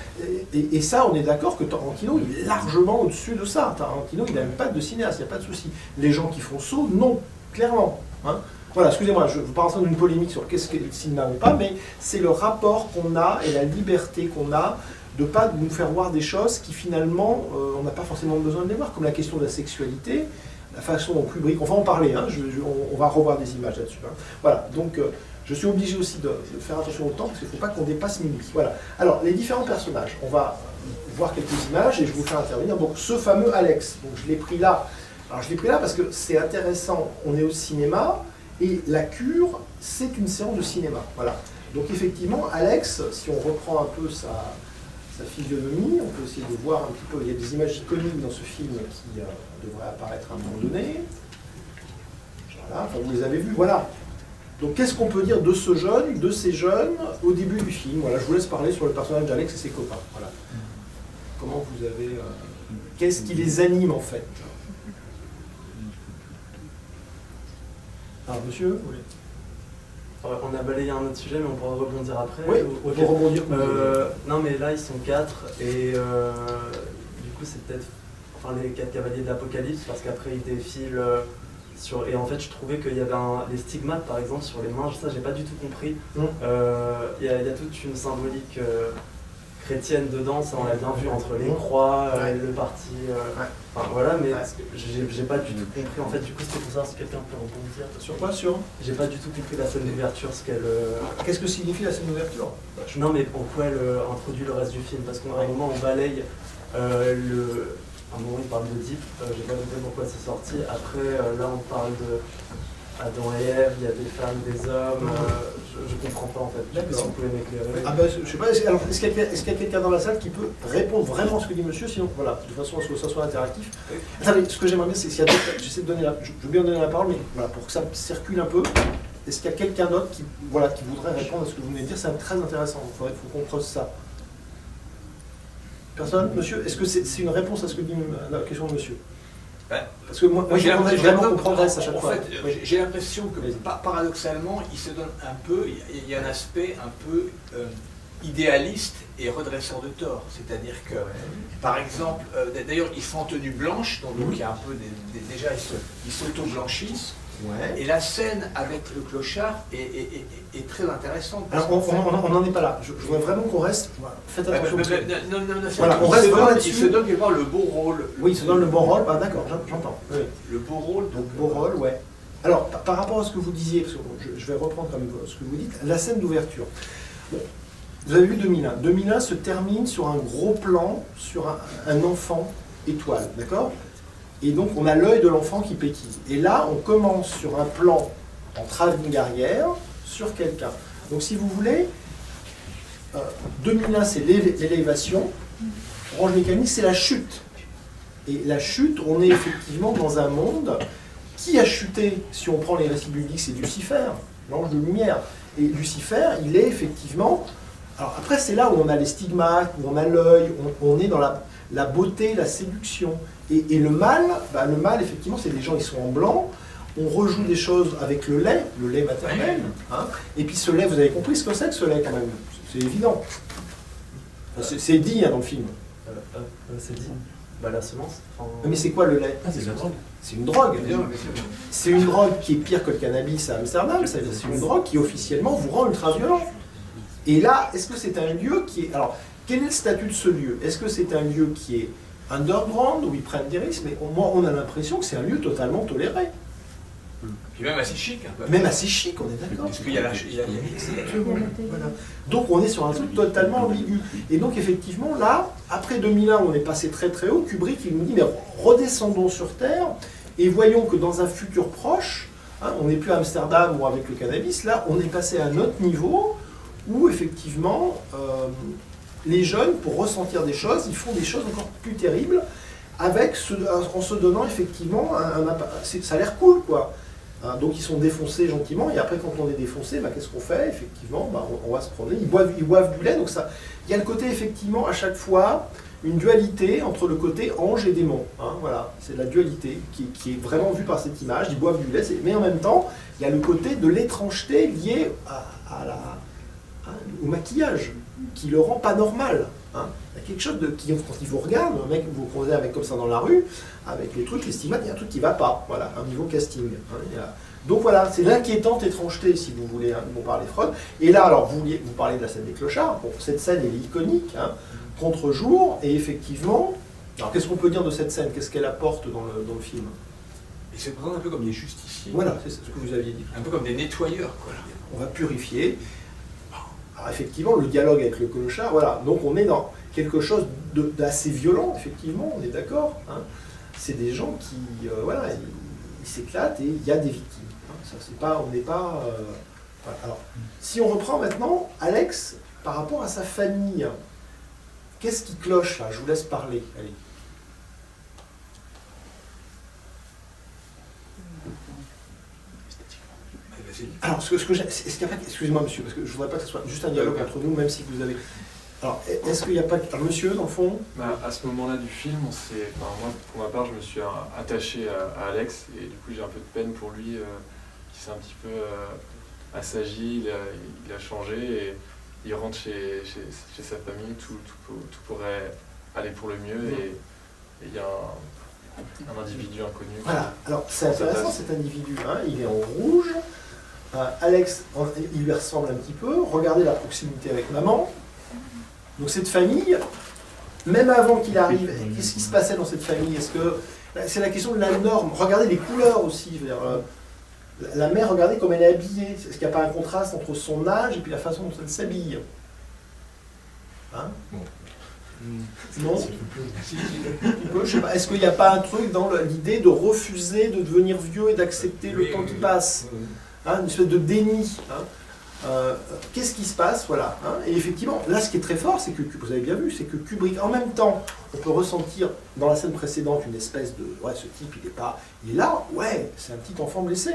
Et ça, on est d'accord que Tarantino, il est largement au-dessus de ça. Tarantino, il n'aime pas de cinéaste, il n'y a pas de souci. Les gens qui font Saw, non, clairement. Hein. Voilà, excusez-moi, je ne veux pas rentrer dans une polémique sur qu'est-ce que le cinéma ou pas, mais c'est le rapport qu'on a et la liberté qu'on a de ne pas nous faire voir des choses qui finalement, on n'a pas forcément besoin de les voir, comme la question de la sexualité, la façon dont Kubrick, on va en parler, hein, on va revoir des images là-dessus. Hein. Voilà, donc je suis obligé aussi de faire attention au temps, parce qu'il ne faut pas qu'on dépasse minuit. Voilà. Alors, les différents personnages, on va voir quelques images et je vous fais intervenir. Donc, ce fameux Alex, donc, je l'ai pris là. Alors, je l'ai pris là parce que c'est intéressant, on est au cinéma, et la cure, c'est une séance de cinéma. Voilà. Donc effectivement, Alex, si on reprend un peu sa physionomie, on peut essayer de voir un petit peu, il y a des images iconiques dans ce film qui devraient apparaître à un moment donné. Voilà, enfin, vous les avez vus, voilà. Donc qu'est-ce qu'on peut dire de ce jeune, de ces jeunes, au début du film? Voilà, je vous laisse parler sur le personnage d'Alex et ses copains. Voilà. Comment vous avez... Qu'est-ce qui les anime en fait? Alors monsieur oui. On a balayé un autre sujet, mais on pourra rebondir après. Oui, ou, on peut rebondir. Non, mais là, ils sont 4, et du coup, c'est peut-être les 4 cavaliers de l'Apocalypse, parce qu'après, ils défilent sur... Et en fait, je trouvais qu'il y avait les stigmates, par exemple, sur les mains. Ça, j'ai pas du tout compris. Il y a toute une symbolique chrétienne dedans, ça, on l'a bien vu, entre les croix, le parti... Enfin, voilà, mais j'ai pas du tout compris. En fait, du coup, c'était pour savoir si quelqu'un peut rebondir. Sur quoi? Sur J'ai pas du tout compris la scène d'ouverture, ce qu'elle... Qu'est-ce que signifie la scène d'ouverture? Non, mais pourquoi elle introduit le reste du film? Parce qu'à un moment, on balaye À un moment, il parle de Deep, j'ai pas compris pourquoi c'est sorti. Après, là, on parle de Adam et Ève, il y a des femmes, des hommes. Je comprends pas, en fait. Si vous pouvez m'éclairer. Ah ben, je sais pas. Alors, est-ce qu'il y a quelqu'un dans la salle qui peut répondre vraiment à ce que dit monsieur? Sinon, voilà, de façon à ce que ça soit interactif. Attendez, ce que j'aimerais bien, c'est s'il y a d'autres... J'essaie de donner je veux bien donner la parole, mais voilà, pour que ça circule un peu. Est-ce qu'il y a quelqu'un d'autre qui voudrait répondre à ce que vous venez de dire? C'est très intéressant. Il faut qu'on creuse ça. Personne? Monsieur, est-ce que c'est une réponse à ce que dit la question de monsieur? Parce que moi j'ai vraiment qu'on progresse à chaque fois. En fait, j'ai l'impression que, paradoxalement, il se donne un peu, il y a un aspect un peu idéaliste et redresseur de tort. C'est-à-dire que, par exemple, d'ailleurs, ils sont en tenue blanche, donc il y a un peu déjà, ils s'auto-blanchissent. Ouais. Et la scène avec le clochard est très intéressante. Alors, on n'en est pas là. Je voudrais vraiment qu'on reste. Faites attention. Non, voilà, on reste vraiment là-dessus. Il se donne quelque part le beau rôle. Oui, il se donne le bon rôle. Ah, d'accord, j'entends. Oui. Le beau rôle. Donc, beau rôle, ouais. Alors, par rapport à ce que vous disiez, parce que je vais reprendre comme ce que vous dites, la scène d'ouverture. Bon, vous avez vu 2001. 2001 se termine sur un gros plan sur un enfant étoile, d'accord? Et donc, on a l'œil de l'enfant qui pétille. Et là, on commence sur un plan en travelling arrière sur quelqu'un. Donc, si vous voulez, 2001, c'est l'élévation. Orange Mécanique, c'est la chute. Et la chute, on est effectivement dans un monde qui a chuté. Si on prend les récits bibliques, c'est Lucifer, l'ange de lumière. Et Lucifer, il est effectivement... Alors après, c'est là où on a les stigmates, où on a l'œil, on est dans la beauté, la séduction. Et le mal, effectivement, c'est des gens, ils sont en blanc. On rejoue des choses avec le lait maternel. Hein. Et puis ce lait, vous avez compris ce que c'est que ce lait quand même? C'est évident. C'est dit dans le film. C'est dit. La semence. Mais c'est quoi le lait? C'est une drogue. C'est une drogue. C'est une drogue qui est pire que le cannabis à Amsterdam. C'est une drogue qui officiellement vous rend ultra violent. Et là, est-ce que c'est un lieu qui est... Alors, quel est le statut de ce lieu? Est-ce que c'est un lieu qui est underground, où ils prennent des risques? Mais moi, on a l'impression que c'est un lieu totalement toléré. Puis même assez chic. Même assez chic, on est d'accord. Parce qu'il y a la... Voilà. Donc on est sur un truc totalement ambigu. Et donc effectivement, là, après 2001, on est passé très très haut, Kubrick, il nous dit, mais redescendons sur Terre, et voyons que dans un futur proche, hein, on n'est plus à Amsterdam ou avec le cannabis, là, on est passé à un autre niveau, où effectivement, les jeunes, pour ressentir des choses, ils font des choses encore plus terribles, en se donnant effectivement, ça a l'air cool, quoi. Hein, donc ils sont défoncés gentiment, et après quand on est défoncé, qu'est-ce qu'on fait? Effectivement, on va se promener, ils boivent du lait, donc ça, il y a le côté effectivement à chaque fois, une dualité entre le côté ange et démon. Hein, voilà, c'est la dualité qui est vraiment vue par cette image, ils boivent du lait, mais en même temps, il y a le côté de l'étrangeté lié au maquillage, qui le rend pas normal. Hein. Il y a quelque chose quand il vous regarde, un mec vous croisez avec comme ça dans la rue, avec les trucs, les stigmates, il y a un truc qui va pas, voilà, un niveau casting. Hein, Donc voilà, c'est l'inquiétante étrangeté, si vous voulez, hein, dont parlait Freud. Et là, alors, vous parlez de la scène des clochards, bon, cette scène elle est iconique, hein, contre-jour, et effectivement, alors qu'est-ce qu'on peut dire de cette scène? Qu'est-ce qu'elle apporte dans le film? Il se présente un peu comme des justiciers. Voilà, c'est ce que vous aviez dit. Un peu comme des nettoyeurs, quoi. On va purifier. Alors effectivement, le dialogue avec le clochard, voilà, donc on est dans quelque chose d'assez violent, effectivement, on est d'accord. Hein. C'est des gens qui, voilà, ils s'éclatent et il y a des victimes. Hein. Ça, c'est pas, on n'est pas... Voilà. Alors, si on reprend maintenant, Alex, par rapport à sa famille, qu'est-ce qui cloche là? Je vous laisse parler, allez. Alors, excusez-moi monsieur, parce que je ne voudrais pas que ce soit juste un dialogue entre nous, même si vous avez... Alors, est-ce qu'il n'y a pas un monsieur, dans le fond? À ce moment-là du film, moi, pour ma part, je me suis attaché à Alex, et du coup, j'ai un peu de peine pour lui, qui s'est un petit peu assagi, il a changé, et il rentre chez sa famille, tout pourrait aller pour le mieux, et il y a un individu inconnu. Voilà, alors c'est intéressant cet individu, hein. Il est en rouge, Alex, il lui ressemble un petit peu, regardez la proximité avec maman. Donc cette famille, même avant qu'il arrive, qu'est-ce qui se passait dans cette famille? Est-ce que c'est la question de la norme? Regardez les couleurs aussi. Je veux dire, la mère, regardez comme elle est habillée. Est-ce qu'il n'y a pas un contraste entre son âge et puis la façon dont elle s'habille? Hein? Non? Je sais pas. Est-ce qu'il n'y a pas un truc dans l'idée de refuser de devenir vieux et d'accepter le temps qui passe? Hein, une espèce de déni. Hein? Qu'est-ce qui se passe, voilà, hein? Et effectivement, là ce qui est très fort, c'est que, vous avez bien vu, c'est que Kubrick, en même temps, on peut ressentir dans la scène précédente une espèce de, ouais, ce type il est là, ouais, c'est un petit enfant blessé.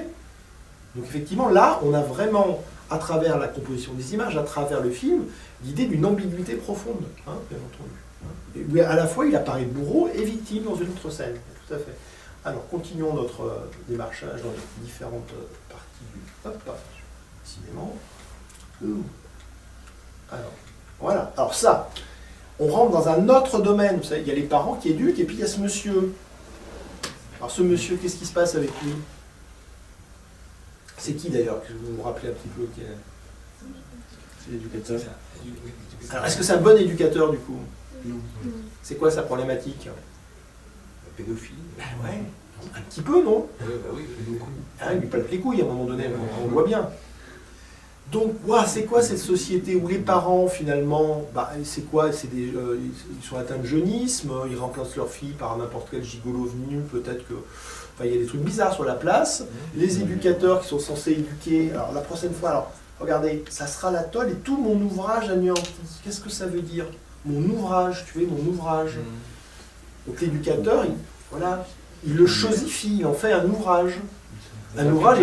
Donc effectivement, là, on a vraiment, à travers la composition des images, à travers le film, l'idée d'une ambiguïté profonde, hein, bien entendu. Hein, et où à la fois il apparaît bourreau et victime dans une autre scène, tout à fait. Alors, continuons notre démarchage dans les différentes parties du... Hop, décidément. Alors, voilà. Alors ça, on rentre dans un autre domaine. Vous savez, il y a les parents qui éduquent, et puis il y a ce monsieur. Alors ce monsieur, qu'est-ce qui se passe avec lui? C'est qui d'ailleurs? Que vous me rappelez un petit peu qui est... C'est l'éducateur. Alors est-ce que c'est un bon éducateur du coup? C'est quoi sa problématique? La pédophilie. Ouais. Un petit peu, non? Oui, beaucoup. Hein, il lui pète les couilles à un moment donné, on le voit bien. Donc, c'est quoi cette société où les parents, finalement, c'est quoi? Ils sont atteints de jeunisme, ils remplacent leur fille par n'importe quel gigolo venu, peut-être que... Enfin, il y a des trucs bizarres sur la place. Les éducateurs qui sont censés éduquer... Alors, la prochaine fois, alors, regardez, ça sera la tôle et tout mon ouvrage anéanti. Qu'est-ce que ça veut dire? Mon ouvrage, tu vois, mon ouvrage. Donc, l'éducateur, il le chosifie, il en fait un ouvrage. Un ouvrage,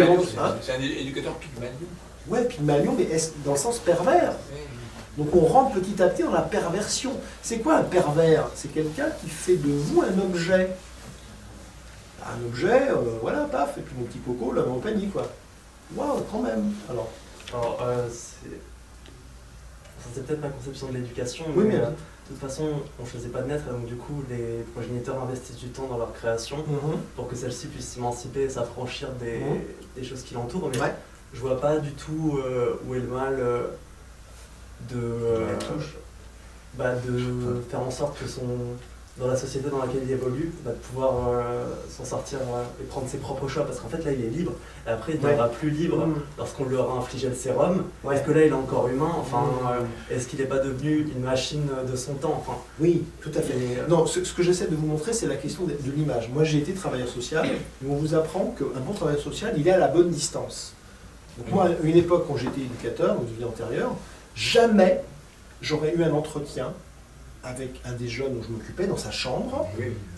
c'est un éducateur Pygmalion. Ouais, Pygmalion, mais dans le sens pervers. Donc on rentre petit à petit dans la perversion. C'est quoi un pervers? C'est quelqu'un qui fait de vous un objet. Un objet, voilà, paf, et puis mon petit coco, là, mon panier, quoi. Waouh, quand même. Alors c'est peut-être ma conception de l'éducation, oui, mais de toute façon, on ne faisait pas de naître, et donc du coup, les progéniteurs investissent du temps dans leur création pour que celle-ci puisse s'émanciper et s'affranchir des choses qui l'entourent. Mais je vois pas du tout où est le mal de faire en sorte que dans la société dans laquelle il évolue, de pouvoir s'en sortir et prendre ses propres choix. Parce qu'en fait, là, il est libre. Et après, il ne deviendra plus libre lorsqu'on lui aura infligé le sérum. Est-ce que là, il est encore humain? Enfin, est-ce qu'il n'est pas devenu une machine de son temps? Enfin, oui, tout à fait. Non, ce que j'essaie de vous montrer, c'est la question de l'image. Moi, j'ai été travailleur social, et on vous apprend qu'un bon travailleur social, il est à la bonne distance. Donc moi, à une époque, quand j'étais éducateur, dans une vie antérieure, jamais j'aurais eu un entretien avec un des jeunes dont je m'occupais dans sa chambre,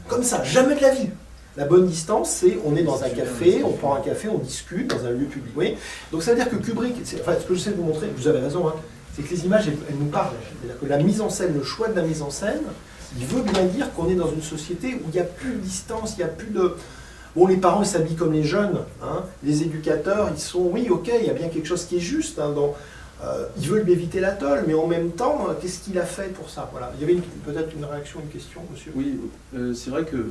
comme ça, jamais de la vie. La bonne distance, c'est on est dans un café, on prend un café, on discute dans un lieu public. Oui. Donc ça veut dire que Kubrick, ce que j'essaie de vous montrer, vous avez raison, hein, c'est que les images, elles nous parlent. C'est-à-dire que la mise en scène, le choix de la mise en scène, il veut bien dire qu'on est dans une société où il n'y a plus de distance, il n'y a plus de... Bon, les parents, ils s'habillent comme les jeunes, hein. Les éducateurs, ils sont... Oui, ok, il y a bien quelque chose qui est juste, hein, ils veulent éviter la tôle, mais en même temps, qu'est-ce qu'il a fait pour ça? Voilà. Il y avait peut-être une réaction, une question, monsieur? Oui, c'est vrai que,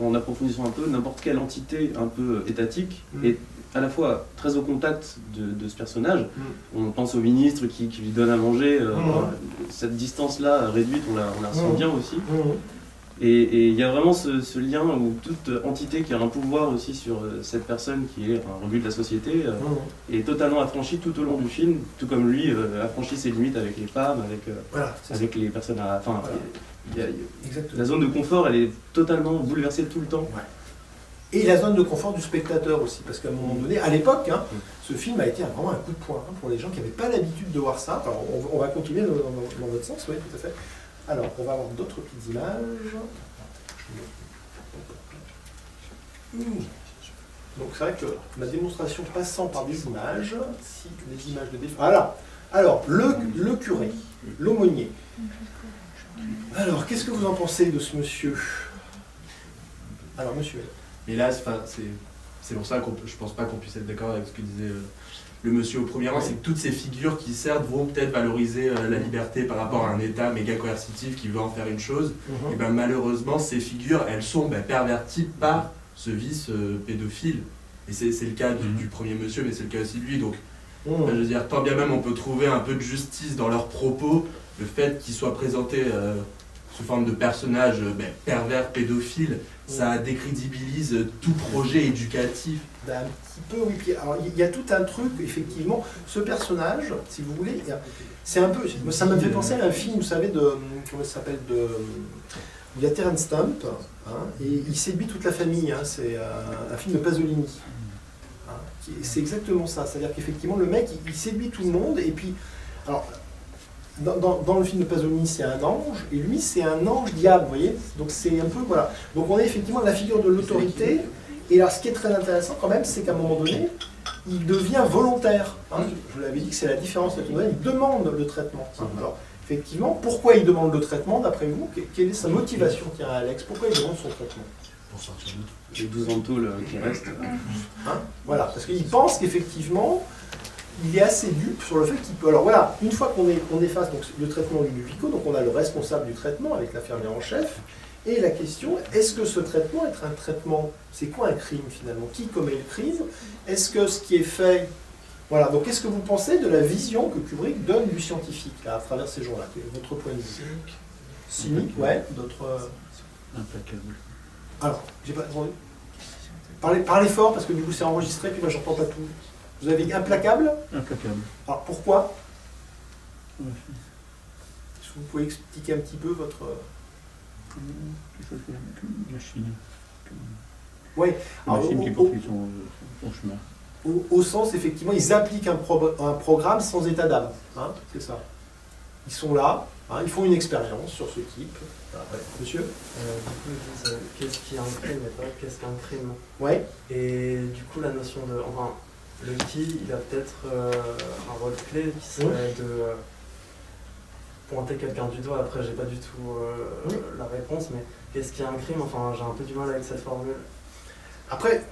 en approfondissant un peu, n'importe quelle entité un peu étatique est à la fois très au contact de ce personnage. On pense au ministre qui lui donne à manger, cette distance-là réduite, on la ressent bien aussi. Et il y a vraiment ce lien où toute entité qui a un pouvoir aussi sur cette personne qui est un rebut de la société est totalement affranchie tout au long du film, tout comme lui affranchit ses limites avec les femmes, avec les personnes à... Enfin, la zone de confort, elle est totalement bouleversée tout le temps. Et la zone de confort du spectateur aussi, parce qu'à un moment donné, à l'époque, ce film a été vraiment un coup de poing pour les gens qui n'avaient pas l'habitude de voir ça. Alors, on va continuer dans votre sens, oui, tout à fait. Alors, on va avoir d'autres petites images. Donc c'est vrai que la démonstration passant par des images, si les images de défense... Voilà. Alors, le curé, l'aumônier. Alors, qu'est-ce que vous en pensez de ce monsieur? Alors, monsieur. Mais là, c'est pour ça que je pense pas qu'on puisse être d'accord avec ce que disait le monsieur au premier rang, c'est que toutes ces figures qui certes vont peut-être valoriser la liberté par rapport à un État méga coercitif qui veut en faire une chose, et ben malheureusement ces figures elles sont perverties par ce vice pédophile. Et c'est le cas du premier monsieur, mais c'est le cas aussi de lui. Donc je veux dire, tant bien même on peut trouver un peu de justice dans leurs propos, le fait qu'ils soient présentés sous forme de personnages pervers, pédophiles, ça décrédibilise tout projet éducatif. Un petit peu, oui. Puis, alors, il y a tout un truc, effectivement, ce personnage, si vous voulez, c'est un peu, ça me fait penser à un film, vous savez, comment ça s'appelle, il y a Terence Stamp, hein, et il séduit toute la famille, hein, c'est un film de Pasolini. Hein, c'est exactement ça, c'est-à-dire qu'effectivement, le mec, il séduit tout le monde, et puis, alors, dans le film de Pasolini, c'est un ange, et lui, c'est un ange diable, vous voyez. Donc c'est un peu, voilà. Donc on est effectivement la figure de l'autorité, et là, ce qui est très intéressant quand même, c'est qu'à un moment donné, il devient volontaire. Hein. Je vous l'avais dit que c'est la différence avec le il demande le traitement. Hein. Alors, effectivement, pourquoi il demande le traitement, d'après vous? Quelle est sa motivation, tiens, Alex? Pourquoi il demande son traitement? Pour sortir de Les 12 ans de tôle qui restent. Hein, voilà, parce qu'il pense qu'effectivement, il est assez dupe sur le fait qu'il peut... Alors voilà, une fois qu'on efface donc, le traitement du Ludovico, donc on a le responsable du traitement avec l'infirmière en chef, et la question, est-ce que ce traitement est un traitement... C'est quoi un crime finalement? Qui commet le crime? Est-ce que ce qui est fait... Voilà, donc qu'est-ce que vous pensez de la vision que Kubrick donne du scientifique, là, à travers ces gens-là? Votre point de vue? Cynique, ouais, d'autres... Implacable. Alors, j'ai pas entendu. Parlez fort, parce que du coup c'est enregistré, puis moi j'entends pas tout. Vous avez dit implacable? Implacable. Alors pourquoi? Ouais. Est-ce que vous pouvez expliquer un petit peu votre... Quelque chose comme une machine. Oui. Une machine qui poursuit son chemin. Au sens, effectivement, ils appliquent un programme sans état d'âme. Hein, c'est ça. Ils sont là, hein, ils font une expérience sur ce type. Ah, ouais. Monsieur? Du coup, ils disent qu'est-ce qui est un crime et pas qu'est-ce qu'un crime. Ouais. Et du coup, la notion de... Enfin, le qui, il a peut-être un rôle clé qui serait de pointer quelqu'un du doigt. Après, j'ai pas du tout la réponse, mais qu'est-ce qui est un crime? Enfin, j'ai un peu du mal avec cette formule. Après,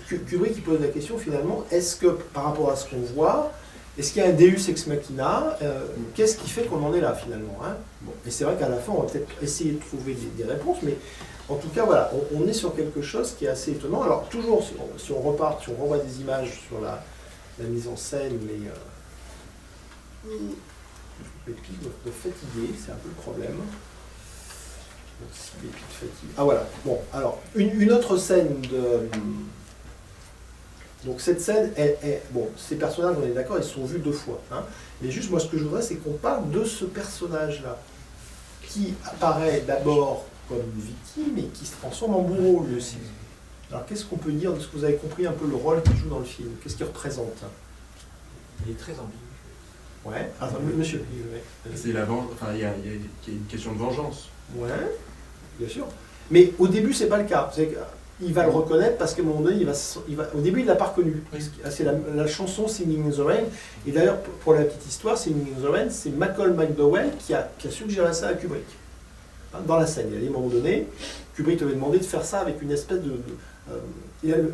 Kubrick qui pose la question finalement, est-ce que par rapport à ce qu'on voit, est-ce qu'il y a un Deus ex machina? Qu'est-ce qui fait qu'on en est là finalement, hein? Bon. Et c'est vrai qu'à la fin, on va peut-être essayer de trouver des réponses, mais en tout cas, voilà, on est sur quelque chose qui est assez étonnant. Alors, toujours, si on revoit des images sur la mise en scène, les pics de fatiguer, c'est un peu le problème. Les pics de fatigue. Ah voilà, bon, alors, une autre scène de... Donc cette scène, bon, ces personnages, on est d'accord, ils sont vus 2 fois. Hein, mais juste, moi, ce que je voudrais, c'est qu'on parle de ce personnage-là, qui apparaît d'abord comme une victime et qui se transforme en bourreau lui aussi. Alors qu'est-ce qu'on peut dire de ce que vous avez compris un peu le rôle qu'il joue dans le film? Qu'est-ce qu'il représente? Il est très ambigu. Ouais, attends, monsieur. C'est la vengeance, enfin il y a une question de vengeance. Ouais, bien sûr. Mais au début, c'est pas le cas. Il va le reconnaître parce qu'à un moment donné, au début, il ne l'a pas reconnu. C'est la chanson Singing in the Rain. Et d'ailleurs, pour la petite histoire, Singing in the Rain, c'est Malcolm McDowell qui a suggéré ça à Kubrick. Dans la scène, il y a des moments donnés, Kubrick avait demandé de faire ça avec une espèce de...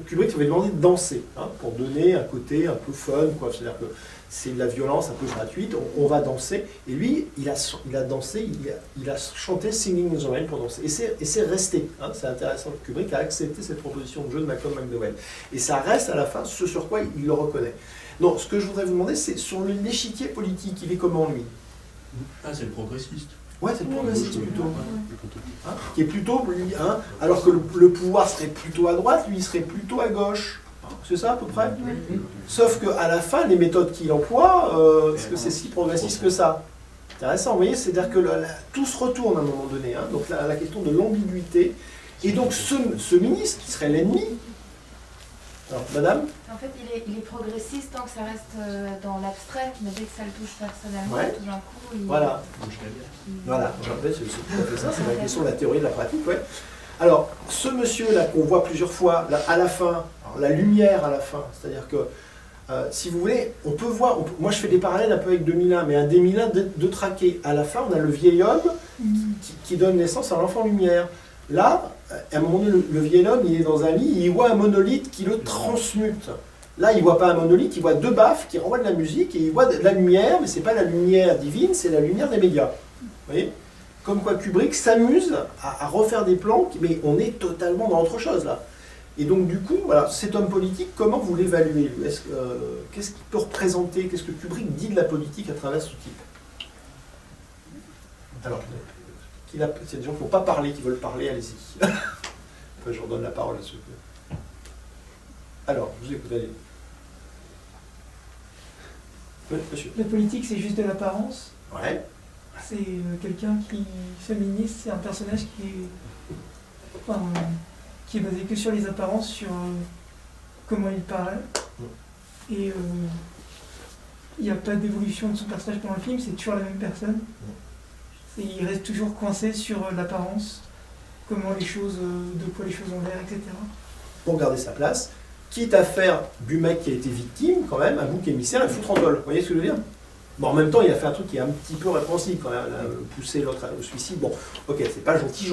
Kubrick avait demandé de danser, hein, pour donner un côté un peu fun, quoi. C'est-à-dire que c'est de la violence un peu gratuite, on va danser. Et lui, il a dansé, il a chanté Singing in the Rain pour danser. Et c'est resté. Hein, c'est intéressant que Kubrick a accepté cette proposition de jeu de Malcolm McDowell. Et ça reste à la fin ce sur quoi il le reconnaît. Non, ce que je voudrais vous demander, c'est sur l'échiquier politique, il est comment lui? Ah, c'est le progressiste. Ouais, c'est le progressiste plutôt. Hein, qui est plutôt, lui, hein, alors que le pouvoir serait plutôt à droite, lui il serait plutôt à gauche. C'est ça à peu près? Sauf qu'à la fin, les méthodes qu'il emploie, est-ce que c'est si progressiste que ça? Intéressant, vous voyez, c'est-à-dire que tout se retourne à un moment donné. Hein, donc la question de l'ambiguïté. Et donc ce ministre qui serait l'ennemi. Alors, madame? En fait, il est progressiste tant que ça reste dans l'abstrait, mais dès que ça le touche personnellement, Ouais. tout d'un coup, il... Voilà. Voilà, c'est tout à fait ça, c'est la question de la théorie de la pratique, ouais. Alors, ce monsieur-là qu'on voit plusieurs fois, là, à la fin, alors, la lumière à la fin, c'est-à-dire que si vous voulez, on peut voir, moi je fais des parallèles un peu avec 2001, mais un 2001 de traqué. À la fin, on a le vieil homme qui donne naissance à l'enfant lumière. Là, à un moment donné, le vieil homme, il est dans un lit, il voit un monolithe qui le transmute. Là, il ne voit pas un monolithe, il voit deux baffes qui renvoient de la musique, et il voit de la lumière, mais ce n'est pas la lumière divine, c'est la lumière des médias. Vous voyez ? Comme quoi Kubrick s'amuse à refaire des plans, mais on est totalement dans autre chose là. Et donc du coup, voilà, cet homme politique, comment vous l'évaluez? Qu'est-ce qu'il peut représenter? Qu'est-ce que Kubrick dit de la politique à travers ce type? Alors, il y a des gens qui n'ont pas parlé, qui veulent parler, allez-y. Je redonne la parole à ceux que... Alors, je vous écoute, allez. Oui, monsieur. La politique, c'est juste de l'apparence. Ouais. C'est quelqu'un qui féministe, c'est un personnage qui est basé que sur les apparences, sur comment il parle. Et il n'y a pas d'évolution de son personnage pendant le film, c'est toujours la même personne. Et il reste toujours coincé sur l'apparence, comment les choses, de quoi les choses ont l'air, etc. Pour garder sa place, quitte à faire du mec qui a été victime, quand même, un bouc émissaire et foutre en gueule. Vous voyez ce que je veux dire? Bon, en même temps, il a fait un truc qui est un petit peu répréhensible quand même, pousser l'autre au suicide. Bon, ok, c'est pas gentil.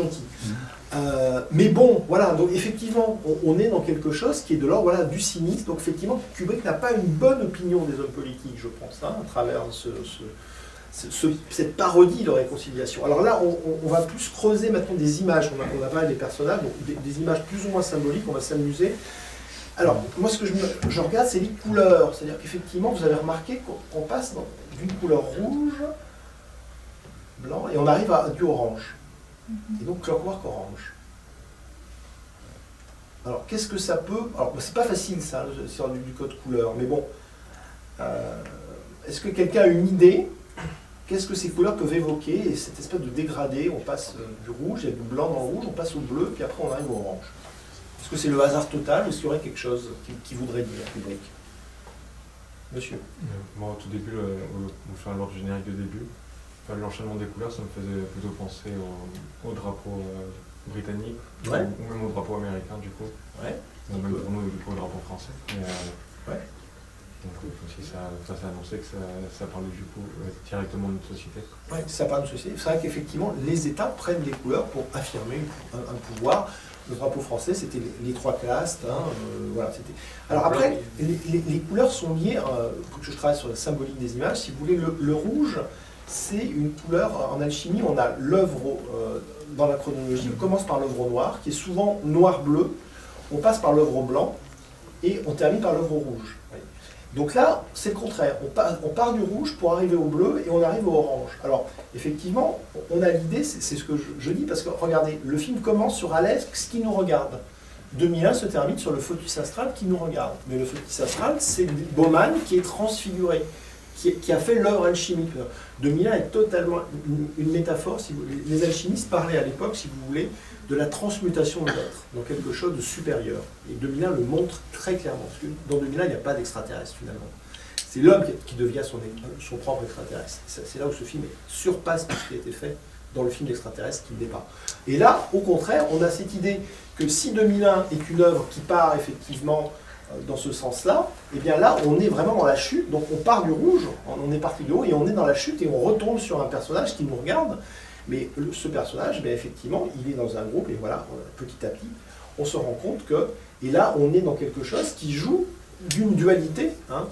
Mais bon, voilà, donc effectivement, on est dans quelque chose qui est de l'ordre voilà, du cynisme. Donc effectivement, Kubrick n'a pas une bonne opinion des hommes politiques, je pense, hein, à travers cette parodie de réconciliation. Alors là, on va plus creuser maintenant des images. On a parlé des personnages, donc des images plus ou moins symboliques, on va s'amuser. Alors, moi, ce que je regarde, c'est les couleurs. C'est-à-dire qu'effectivement, vous avez remarqué qu'on passe d'une couleur rouge, blanc, et on arrive à du orange. Et donc, Clockwork orange. Alors, qu'est-ce que ça peut... Alors, c'est pas facile, ça, sur du code couleur, mais bon. Est-ce que quelqu'un a une idée? Qu'est-ce que ces couleurs peuvent évoquer? Et cette espèce de dégradé, on passe du rouge, il y a du blanc dans le rouge, on passe au bleu, puis après, on arrive au orange. Est-ce que c'est le hasard total ou est-ce qu'il y aurait quelque chose qui voudrait dire Kubrick? Monsieur. Moi, au tout début, lors du générique de début, l'enchaînement des couleurs, ça me faisait plutôt penser au drapeau britannique, ouais. ou même au drapeau américain, du coup. Ouais. Ou même pour nous, du coup, au drapeau français. Mais, ouais. Donc, si ça annonçait que ça parlait, du coup, directement de notre société. Oui, ça parle de société. C'est vrai qu'effectivement, les États prennent des couleurs pour affirmer un pouvoir. Le drapeau français, c'était les trois castes. Hein, voilà, c'était. Alors après, les couleurs sont liées. Pour que je travaille sur la symbolique des images, si vous voulez, le rouge, c'est une couleur. En alchimie, on a l'œuvre dans la chronologie. On commence par l'œuvre noire, qui est souvent noir-bleu. On passe par l'œuvre blanc et on termine par l'œuvre rouge. Donc là, c'est le contraire. On part du rouge pour arriver au bleu et on arrive au orange. Alors, effectivement, on a l'idée, c'est ce que je dis, parce que, regardez, le film commence sur Alex qui nous regarde. 2001 se termine sur le fœtus astral qui nous regarde. Mais le fœtus astral, c'est Bauman qui est transfiguré, qui a fait l'œuvre alchimique. 2001 est totalement une métaphore. Si vous, les alchimistes parlaient à l'époque, si vous voulez, de la transmutation de l'être dans quelque chose de supérieur. Et 2001 le montre très clairement. Parce que dans 2001, il n'y a pas d'extraterrestre finalement. C'est l'homme qui devient son propre extraterrestre. C'est là où ce film surpasse tout ce qui a été fait dans le film d'extraterrestre qui n'est pas. Et là, au contraire, on a cette idée que si 2001 est une œuvre qui part effectivement dans ce sens-là, et bien là, on est vraiment dans la chute. Donc on part du rouge, on est parti de haut, et on est dans la chute, et on retombe sur un personnage qui nous regarde. Mais ce personnage, ben effectivement, il est dans un groupe, et voilà, petit à petit, on se rend compte que, et là, on est dans quelque chose qui joue d'une dualité. Hein.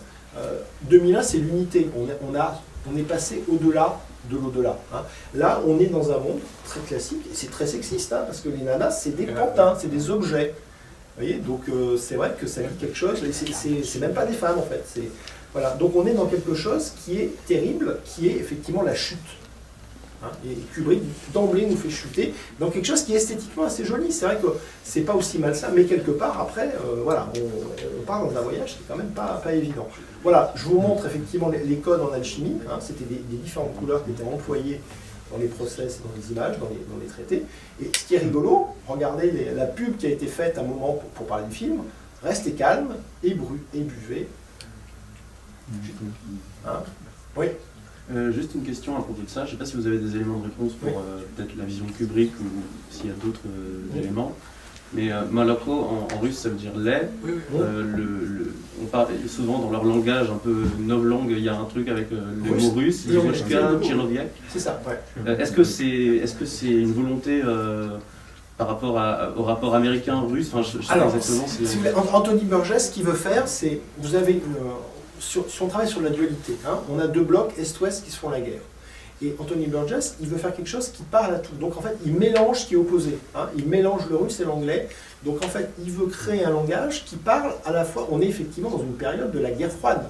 2001, c'est l'unité. On est passé au-delà de l'au-delà. Hein. Là, on est dans un monde très classique, et c'est très sexiste, hein, parce que les nanas, c'est des pantins, c'est des objets. Vous voyez, donc c'est vrai que ça dit quelque chose, et c'est même pas des femmes, en fait. Voilà. Donc on est dans quelque chose qui est terrible, qui est effectivement la chute. Hein, et Kubrick d'emblée nous fait chuter dans quelque chose qui est esthétiquement assez joli. C'est vrai que c'est pas aussi mal ça, mais quelque part après, voilà, on part dans un voyage qui est quand même pas évident. Voilà, je vous montre effectivement les codes en alchimie. Hein, c'était des différentes couleurs qui étaient employées dans les process, dans les images, dans les traités. Et ce qui est rigolo, regardez la pub qui a été faite à un moment pour parler du film. Restez calme et buvez. Hein, oui. Juste une question à propos de ça, je ne sais pas si vous avez des éléments de réponse pour peut-être la vision de Kubrick ou s'il y a d'autres éléments. Mais Malako en russe ça veut dire lait. Oui, oui. On parle souvent dans leur langage un peu novlangue, il y a un truc avec le mot russe, Et on- Ivrochka, Tcheloviak. C'est ça, ouais. Est-ce que c'est une volonté par rapport au rapport américain-russe? Enfin, je sais Alors, pas exactement. si vous voulez, Anthony Burgess, ce qu'il veut faire, c'est, vous avez, si on travaille sur la dualité, hein, on a deux blocs Est-Ouest qui se font la guerre. Et Anthony Burgess, il veut faire quelque chose qui parle à tout. Donc en fait, il mélange ce qui est opposé. Hein, il mélange le russe et l'anglais. Donc en fait, il veut créer un langage qui parle à la fois. On est effectivement dans une période de la guerre froide.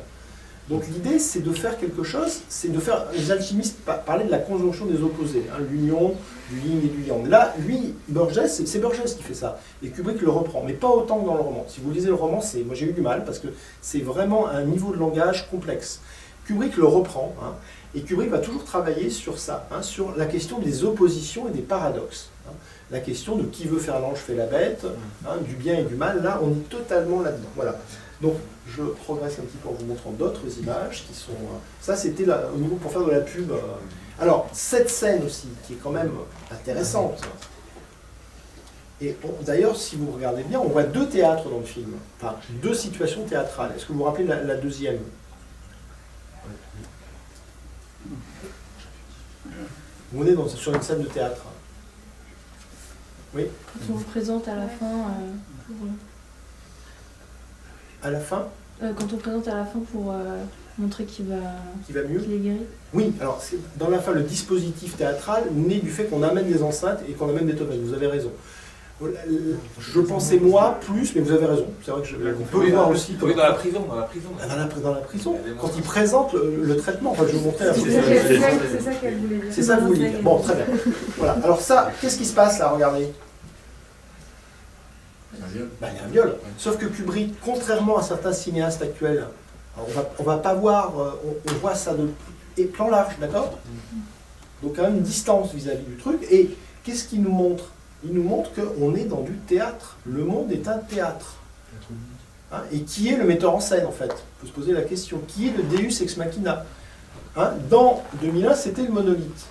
Donc l'idée, c'est de faire quelque chose, c'est de faire. Les alchimistes parlaient de la conjonction des opposés, hein, l'union du yin et du yang. Là, lui, Burgess, c'est Burgess qui fait ça. Et Kubrick le reprend, mais pas autant que dans le roman. Si vous lisez le roman, moi j'ai eu du mal parce que c'est vraiment un niveau de langage complexe. Kubrick le reprend, hein, et Kubrick va toujours travailler sur ça, hein, sur la question des oppositions et des paradoxes. Hein. La question de qui veut faire l'ange fait la bête, hein, du bien et du mal, là on est totalement là-dedans. Voilà. Donc je progresse un petit peu en vous montrant d'autres images qui sont... ça c'était au niveau pour faire de la pub. Alors cette scène aussi, qui est quand même intéressante. Et d'ailleurs, si vous regardez bien, on voit deux théâtres dans le film, enfin deux situations théâtrales. Est-ce que vous vous rappelez la deuxième ? On est sur une scène de théâtre. Oui. Quand on présente à la fin À la fin quand on présente à la fin pour montrer qu'il va mieux, qu'il est guéri. Oui, alors dans la fin, le dispositif théâtral naît du fait qu'on amène des enceintes et qu'on amène Beethoven. Vous avez raison. Je pensais moi plus, mais vous avez raison. C'est vrai que on peut voir aussi. Oui, dans la prison. Dans la prison. Quand il présente le traitement, enfin, je vous montrais. C'est ça qu'elle voulait dire. C'est ça que vous voulez dire. Bon, très bien. Voilà. Alors ça, qu'est-ce qui se passe là? Regardez. Il y a un viol. Sauf que Kubrick, contrairement à certains cinéastes actuels, on va pas voir, on voit ça de plan large, d'accord? Donc quand même une distance vis-à-vis du truc. Et qu'est-ce qu'il nous montre? Il nous montre qu'on est dans du théâtre. Le monde est un théâtre. Hein, et qui est le metteur en scène, en fait? On peut se poser la question. Qui est le Deus ex machina? Hein, dans 2001, c'était le monolithe.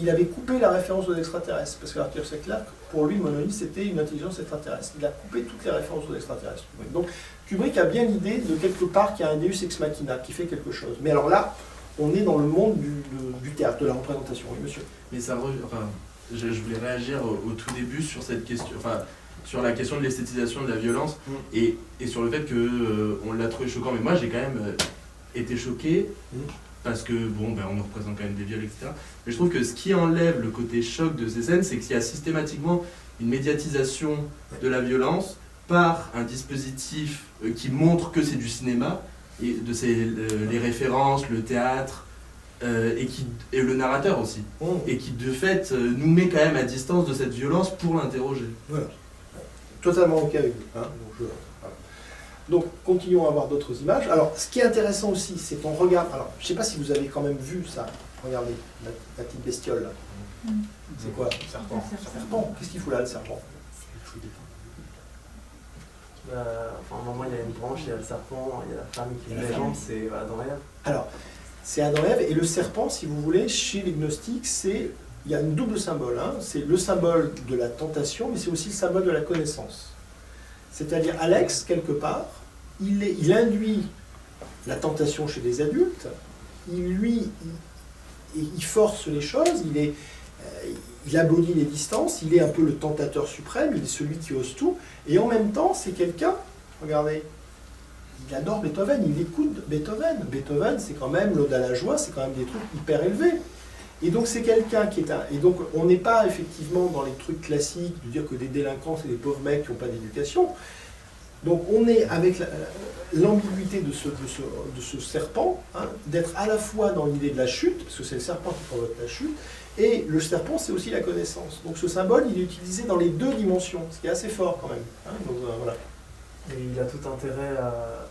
Il avait coupé la référence aux extraterrestres, parce qu'Arthur C. Clarke, pour lui, le monolithe, c'était une intelligence extraterrestre. Il a coupé toutes les références aux extraterrestres. Donc, Kubrick a bien l'idée de quelque part qu'il y a un Deus ex machina qui fait quelque chose. Mais alors là, on est dans le monde du théâtre, de la représentation. Oui, monsieur. Mais ça je voulais réagir au tout début sur cette question, sur la question de l'esthétisation de la violence et sur le fait qu'on l'a trouvé choquant. Mais moi, j'ai quand même été choqué parce que, on nous représente quand même des viols, etc. Mais je trouve que ce qui enlève le côté choc de ces scènes, c'est qu'il y a systématiquement une médiatisation de la violence par un dispositif qui montre que c'est du cinéma, et les références, le théâtre, et le narrateur aussi, et qui de fait nous met quand même à distance de cette violence pour l'interroger. Voilà. Totalement ok avec vous. Hein. Donc continuons à voir d'autres images. Alors ce qui est intéressant aussi, c'est qu'on regarde, alors je ne sais pas si vous avez quand même vu ça, regardez, la petite bestiole là. C'est quoi? Serpent. Serpent. Qu'est-ce qu'il fout là, le serpent? À un moment, il y a une branche, il y a le serpent, il y a la femme qui est légende, c'est Adam et Ève. Alors, c'est Adam et Ève, et le serpent, si vous voulez, chez les gnostiques, il y a une double symbole. Hein. C'est le symbole de la tentation, mais c'est aussi le symbole de la connaissance. C'est-à-dire, Alex, quelque part, il induit la tentation chez les adultes, il force les choses, il abolit les distances, il est un peu le tentateur suprême, il est celui qui ose tout, et en même temps, c'est quelqu'un, regardez, il adore Beethoven, il écoute Beethoven. Beethoven, c'est quand même l'Ode à la joie, c'est quand même des trucs hyper élevés. Et donc c'est quelqu'un qui est un... Et donc on n'est pas effectivement dans les trucs classiques de dire que des délinquants, c'est des pauvres mecs qui n'ont pas d'éducation. Donc on est avec l'ambiguïté de ce serpent, hein, d'être à la fois dans l'idée de la chute, parce que c'est le serpent qui provoque la chute, et le serpent, c'est aussi la connaissance. Donc ce symbole, il est utilisé dans les deux dimensions, ce qui est assez fort quand même. Hein, donc, voilà. Et il a tout intérêt à,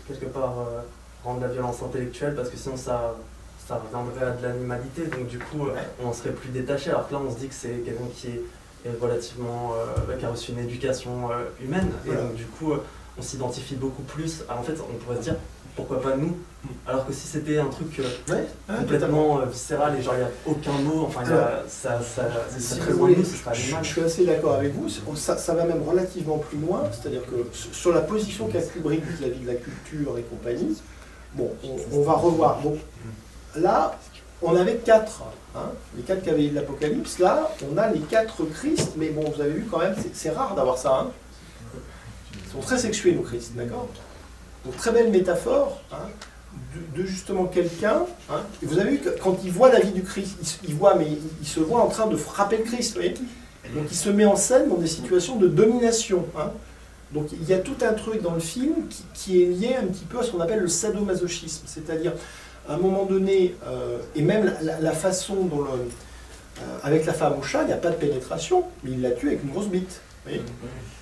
quelque part, rendre la violence intellectuelle, parce que sinon ça reviendrait à de l'animalité, donc du coup, on en serait plus détaché, alors que là, on se dit que c'est quelqu'un qui est relativement, qui a reçu une éducation humaine, et donc du coup, on s'identifie beaucoup plus. En fait, on pourrait se dire, pourquoi pas nous, Alors que si c'était un truc complètement viscéral et genre il n'y a aucun mot, enfin ça très loin de nous, ce serait animal. Je suis assez d'accord avec vous, ça va même relativement plus loin, c'est-à-dire que sur la position qu'a Kubrick vis-à-vis de la culture et compagnie, bon, on va revoir. Donc là, on avait 4, les 4 cavaliers de l'Apocalypse, là, on a les 4 Christ, mais bon, vous avez vu quand même, c'est rare d'avoir ça, hein. Ils sont très sexués, nos Christ, d'accord? Donc très belle métaphore, de justement quelqu'un, et vous avez vu que quand il voit la vie du Christ, il se voit en train de frapper le Christ, vous voyez. Donc il se met en scène dans des situations de domination. Donc il y a tout un truc dans le film qui est lié un petit peu à ce qu'on appelle le sadomasochisme, c'est-à-dire à un moment donné, et même la façon dont avec la femme au chat, il n'y a pas de pénétration, mais il la tue avec une grosse bite, vous voyez,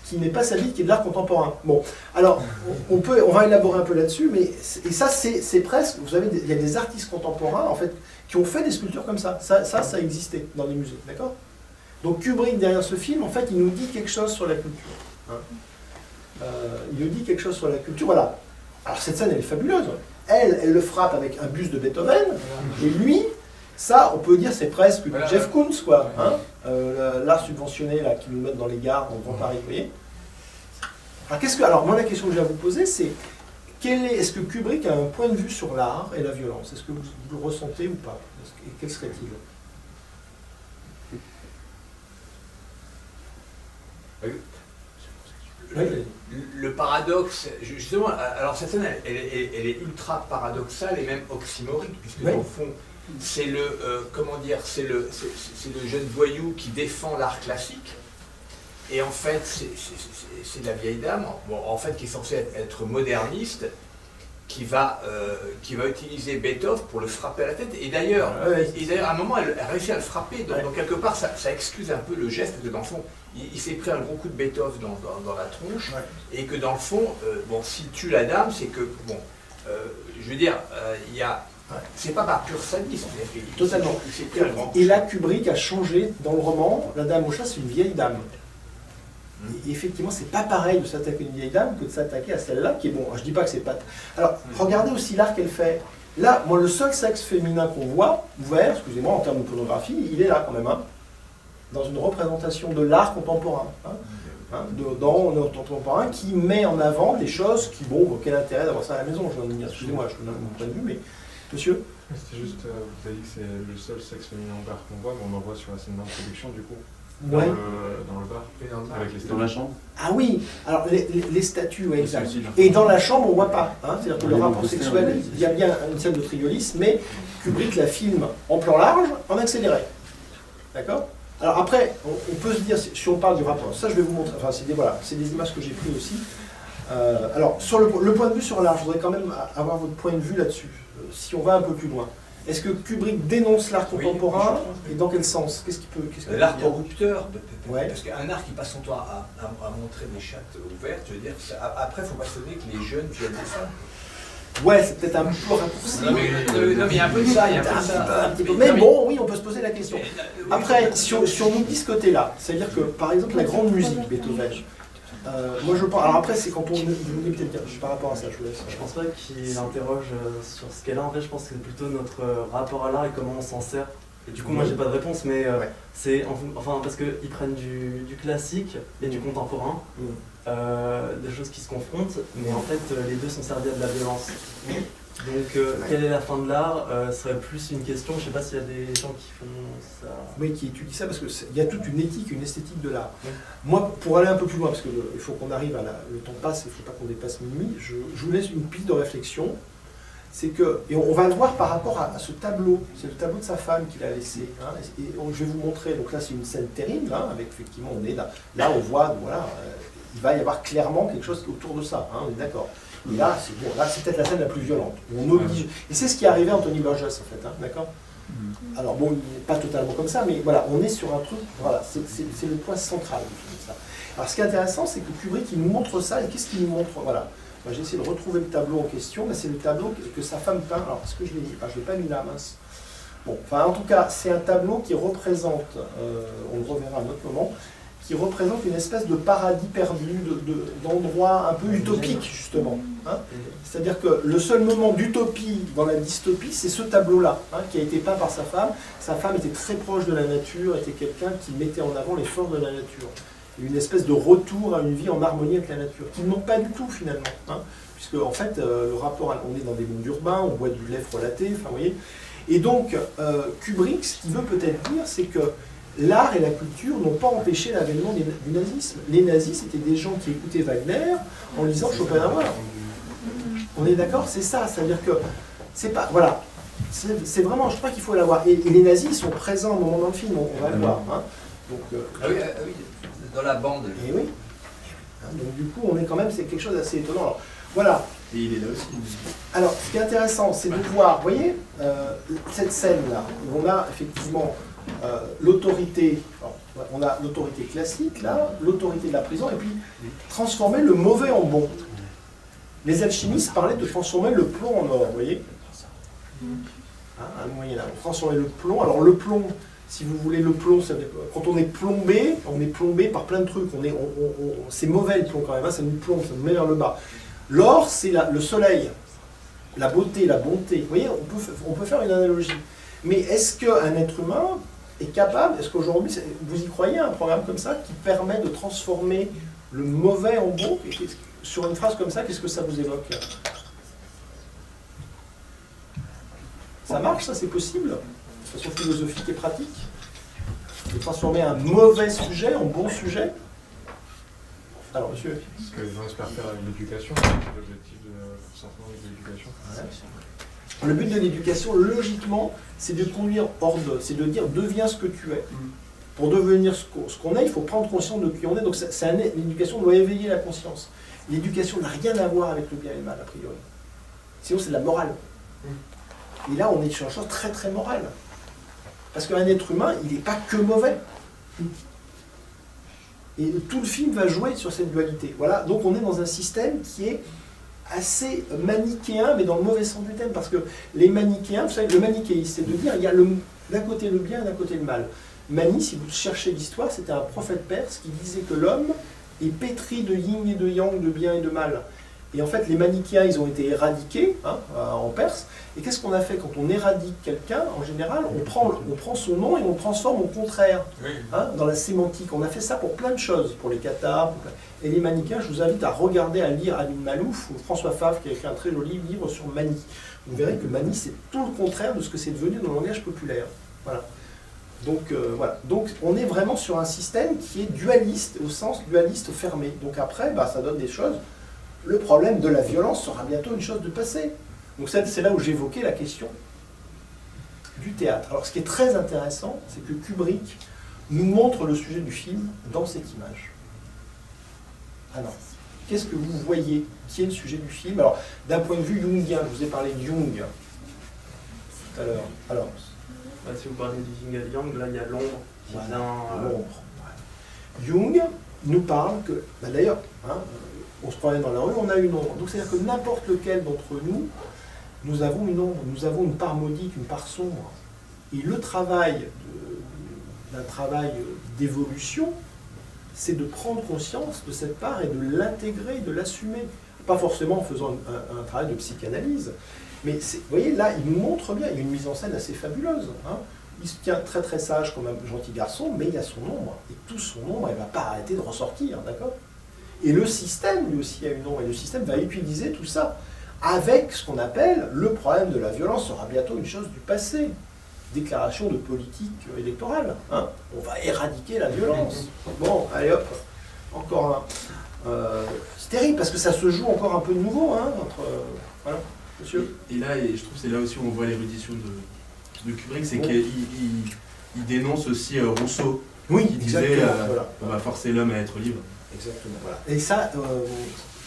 qui n'est pas sa bite, qui est de l'art contemporain. Bon, alors on va élaborer un peu là-dessus, mais et ça c'est presque, vous savez, il y a des artistes contemporains en fait qui ont fait des sculptures comme ça. Ça existait dans les musées, d'accord? Donc Kubrick derrière ce film, en fait, il nous dit quelque chose sur la culture. Il nous dit quelque chose sur la culture. Voilà. Alors cette scène, elle est fabuleuse. Elle le frappe avec un buste de Beethoven, et lui, ça, on peut dire, c'est presque Jeff Koons, quoi. L'art subventionné là, qui nous met dans les gares, dans le Grand Paris, vous voyez. Alors, moi, la question que j'ai à vous poser, c'est est-ce que Kubrick a un point de vue sur l'art et la violence? Est-ce que vous le ressentez ou pas? Et quel serait-il? Le paradoxe, justement, alors cette scène, elle est ultra paradoxale et même oxymorique, puisque dans le fond, c'est c'est le jeune voyou qui défend l'art classique, et en fait, c'est la vieille dame, en fait, qui est censée être moderniste, qui va utiliser Beethoven pour le frapper à la tête. Et d'ailleurs, à un moment, elle réussit à le frapper. Donc quelque part, ça excuse un peu le geste, parce que dans le fond, il s'est pris un gros coup de Beethoven dans la tronche, et que dans le fond, s'il tue la dame, c'est que, je veux dire, c'est pas par pur sadisme. Totalement. Et là, Kubrick a changé dans le roman. La dame au chat, c'est une vieille dame. Et effectivement, c'est pas pareil de s'attaquer à une vieille dame que de s'attaquer à celle-là, qui est bon. Je dis pas que c'est pas. Alors, regardez aussi l'art qu'elle fait. Là, moi, le seul sexe féminin qu'on voit, ouvert, excusez-moi, en termes de pornographie, il est là quand même, dans une représentation de l'art contemporain. Dans notre contemporain qui met en avant des choses qui, quel intérêt d'avoir ça à la maison? Excusez-moi, je donne mon point de vue, mais. Monsieur? C'était juste, vous avez dit que c'est le seul sexe féminin ouvert qu'on voit, mais on en voit sur la scène d'introduction, du coup. Dans le bar, avec les statues. Dans la chambre. Ah oui, alors les statues, oui, exact. Et dans la chambre, on ne voit pas. C'est-à-dire que le rapport sexuel, il y a bien une scène de triolisme, mais Kubrick la filme en plan large, en accéléré. D'accord? Alors après, on peut se dire, si on parle du rapport, ça je vais vous montrer, enfin c'est des images que j'ai prises aussi. Alors, sur le point de vue sur l'art, je voudrais quand même avoir votre point de vue là-dessus, si on va un peu plus loin. Est-ce que Kubrick dénonce l'art contemporain et dans quel sens? Qu'est-ce qu'il peut l'art corrupteur, ouais. Parce qu'un art qui passe son temps à montrer des chattes ouvertes, je veux dire, après il ne faut pas se donner que les jeunes viennent de ça. Ouais, c'est peut-être un peu raccourci. Non, mais il y a un peu de ça, il y a un peu de ça. Mais bon, oui, on peut se poser la question. Après, si on oublie ce côté-là, c'est-à-dire que, par exemple, la grande musique, Beethoven, moi je pense. Alors après, c'est quand on. Vous voulez peut-être dire par rapport à ça, je vous laisse. Je pense pas qu'il interroge sur ce qu'est là. En fait, je pense que c'est plutôt notre rapport à l'art et comment on s'en sert. Et du coup, moi j'ai pas de réponse, mais c'est. Enfin, parce qu'ils prennent du classique et du contemporain, des choses qui se confrontent, mais en fait, les deux sont servis à de la violence. Donc, quelle est la fin de l'art serait plus une question. Je sais pas s'il y a des gens qui font ça. Oui, qui étudient ça parce qu'il y a toute une éthique, une esthétique de l'art. Moi, pour aller un peu plus loin, parce qu'il faut qu'on arrive à le temps passe, il ne faut pas qu'on dépasse minuit, je vous laisse une piste de réflexion. C'est que, et on va le voir par rapport à ce tableau, c'est le tableau de sa femme qu'il a laissé. Et je vais vous montrer, donc là c'est une scène terrible, avec effectivement, on est là on voit, voilà, il va y avoir clairement quelque chose autour de ça, on est d'accord. Et là, c'est peut-être la scène la plus violente. On oblige. Et c'est ce qui est arrivé à Anthony Burgess, en fait, d'accord? Alors bon, il n'est pas totalement comme ça, mais voilà, on est sur un truc, voilà, c'est le point central de ça. Alors ce qui est intéressant, c'est que Kubrick, il nous montre ça, et qu'est-ce qu'il nous montre? Voilà. J'ai essayé de retrouver le tableau en question, mais c'est le tableau que sa femme peint. Alors, est-ce que je l'ai dit? Je ne l'ai pas mis là, mince. Bon, enfin, en tout cas, c'est un tableau qui représente, on le reverra à un autre moment, qui représente une espèce de paradis perdu, d'endroit un peu utopique, justement. Hein. C'est-à-dire que le seul moment d'utopie dans la dystopie, c'est ce tableau-là, hein, qui a été peint par sa femme. Sa femme était très proche de la nature, était quelqu'un qui mettait en avant les forces de la nature. Une espèce de retour à une vie en harmonie avec la nature, qui ne manque pas du tout, finalement. Hein, puisque, en fait, le rapport, on est dans des mondes urbains, on boit du lait frelaté, enfin, vous voyez. Et donc, Kubrick, ce qu'il veut peut-être dire, c'est que l'art et la culture n'ont pas empêché l'avènement du nazisme. Les nazis, c'était des gens qui écoutaient Wagner en lisant Schopenhauer. On est d'accord? C'est ça, c'est-à-dire que c'est pas... Voilà, c'est vraiment, je crois qu'il faut l'avoir. Et les nazis sont présents au moment dans le film, on va le voir. Hein. Donc, ah oui, dans la bande. Et oui. Donc du coup, on est quand même, c'est quelque chose d'assez étonnant. Alors, voilà. Et il est là aussi. Alors, ce qui est intéressant, c'est de voir, vous voyez, cette scène-là, où on a effectivement l'autorité, on a l'autorité classique, là, l'autorité de la prison, et puis transformer le mauvais en bon. Les alchimistes parlaient de transformer le plomb en or, vous voyez, hein, à Moyen-Âge. Transformer le plomb, alors le plomb, si vous voulez, le plomb, quand on est plombé par plein de trucs, c'est mauvais le plomb quand même, hein, ça nous plombe, ça nous met vers le bas. L'or, c'est le soleil, la beauté, la bonté. Vous voyez, on peut faire une analogie. Mais est-ce qu'un être humain est capable, est-ce qu'aujourd'hui, vous y croyez, un programme comme ça qui permet de transformer le mauvais en bon? Sur une phrase comme ça, qu'est-ce que ça vous évoque? Ça marche, ça, c'est possible, de façon philosophique et pratique, de transformer un mauvais sujet en bon sujet? Alors, monsieur. Ce que les gens espèrent faire avec l'éducation, c'est l'objectif simplement de l'éducation. Ouais. Le but de l'éducation, logiquement, c'est de conduire hors de, c'est de dire deviens ce que tu es. Pour devenir ce qu'on est, il faut prendre conscience de qui on est. Donc l'éducation doit éveiller la conscience. L'éducation n'a rien à voir avec le bien et le mal, a priori. Sinon, c'est de la morale. Et là, on est sur une chose très très morale. Parce qu'un être humain, il n'est pas que mauvais. Et tout le film va jouer sur cette dualité. Voilà, donc on est dans un système qui est assez manichéen, mais dans le mauvais sens du terme, parce que les manichéens, vous savez, le manichéisme, c'est de dire, il y a d'un côté le bien et d'un côté le mal. Mani, si vous cherchez l'histoire, c'était un prophète perse qui disait que l'homme est pétri de yin et de yang, de bien et de mal. Et en fait, les manichéens, ils ont été éradiqués en Perse. Et qu'est-ce qu'on a fait quand on éradique quelqu'un? En général, on prend son nom et on le transforme au contraire, dans la sémantique. On a fait ça pour plein de choses, pour les cathares. Et les manichéens, je vous invite à regarder, à lire Aline Malouf ou François Favre qui a écrit un très joli livre sur Mani. Vous verrez que Mani, c'est tout le contraire de ce que c'est devenu dans le langage populaire. Voilà. Donc, voilà. Donc on est vraiment sur un système qui est dualiste, au sens dualiste fermé. Donc après, ça donne des choses. Le problème de la violence sera bientôt une chose de passé. Donc c'est là où j'évoquais la question du théâtre. Alors ce qui est très intéressant, c'est que Kubrick nous montre le sujet du film dans cette image. Alors, qu'est-ce que vous voyez qui est le sujet du film? Alors, d'un point de vue jungien, je vous ai parlé de Jung tout à l'heure. Alors, si vous parlez du yin et yang, là il y a l'ombre qui vient... L'ombre. Jung nous parle que, d'ailleurs, on se promène dans la rue, on a une ombre. Donc c'est-à-dire que n'importe lequel d'entre nous, nous avons une ombre, nous avons une part maudite, une part sombre. Et le travail d'un travail d'évolution, c'est de prendre conscience de cette part et de l'intégrer, de l'assumer. Pas forcément en faisant un travail de psychanalyse, mais vous voyez, là, il nous montre bien, il y a une mise en scène assez fabuleuse. Il se tient très très sage comme un gentil garçon, mais il a son ombre. Et tout son ombre, elle ne va pas arrêter de ressortir, d'accord? Et le système, lui aussi, a une ombre. Et le système va utiliser tout ça avec ce qu'on appelle le problème de la violence sera bientôt une chose du passé. Déclaration de politique électorale. On va éradiquer la violence. Bon, allez hop, encore un. C'est terrible parce que ça se joue encore un peu de nouveau. Voilà, monsieur. Et là, je trouve que c'est là aussi où on voit l'érudition de Kubrick, c'est qu'il dénonce aussi Rousseau. Oui, qui disait on va forcer l'homme à être libre. Exactement. Voilà. Et ça,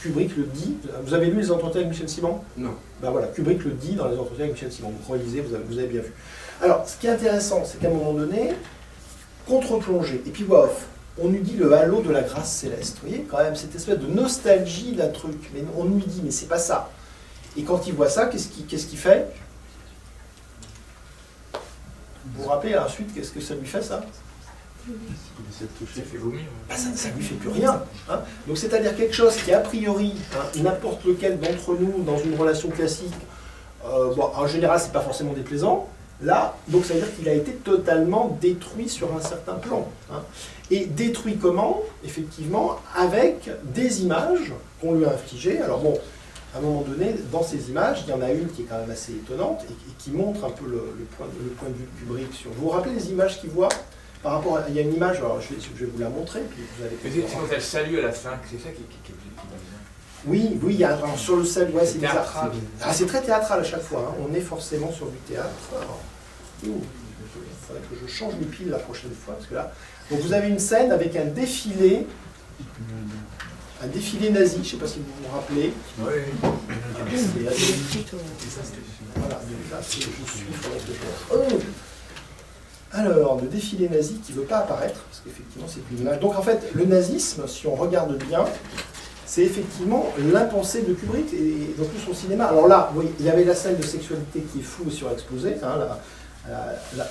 Kubrick le dit. Vous avez lu Les Entretiens avec Michel Simon? Non. Voilà, Kubrick le dit dans Les Entretiens avec Michel Simon. Vous relisez, vous avez bien vu. Alors, ce qui est intéressant, c'est qu'à un moment donné, contre-plongée, et puis voix off, on nous dit le halo de la grâce céleste. Vous voyez, quand même, cette espèce de nostalgie d'un truc. Mais on lui dit, mais c'est pas ça. Et quand il voit ça, qu'est-ce qu'il fait? Vous vous rappelez ensuite, qu'est-ce que ça lui fait, ça? Ça fait vomir. Bah, ça ne lui fait plus rien. Hein. Donc c'est-à-dire quelque chose qui, a priori, hein, n'importe lequel d'entre nous, dans une relation classique, bon, en général, c'est pas forcément déplaisant. Là, donc ça veut dire qu'il a été totalement détruit sur un certain plan. Hein. Et détruit comment? Effectivement, avec des images qu'on lui a infligées. Alors bon, à un moment donné, dans ces images, il y en a une qui est quand même assez étonnante et qui montre un peu le point de vue de Kubrick sur... Vous vous rappelez des images qu'il voit par rapport à... Il y a une image, alors je vais vous la montrer, puis vous allez... C'est quand elle salue à la fin, c'est ça qui est Oui, oui, il y a, alors, sur le salut, ouais, c'est bizarre. théâtral. Ah, c'est très théâtral à chaque fois, hein. On est forcément sur du théâtre. Alors, il faudrait que je change de pile la prochaine fois, parce que là... Donc vous avez une scène avec un défilé nazi, je ne sais pas si vous vous rappelez. Oui. Voilà, là, je suis, alors, le défilé nazi qui ne veut pas apparaître, parce qu'effectivement c'est une image. Donc en fait, le nazisme, si on regarde bien, c'est effectivement l'impensé de Kubrick, et donc plus son cinéma. Alors là, oui, il y avait la scène de sexualité qui est floue et surexposée, hein,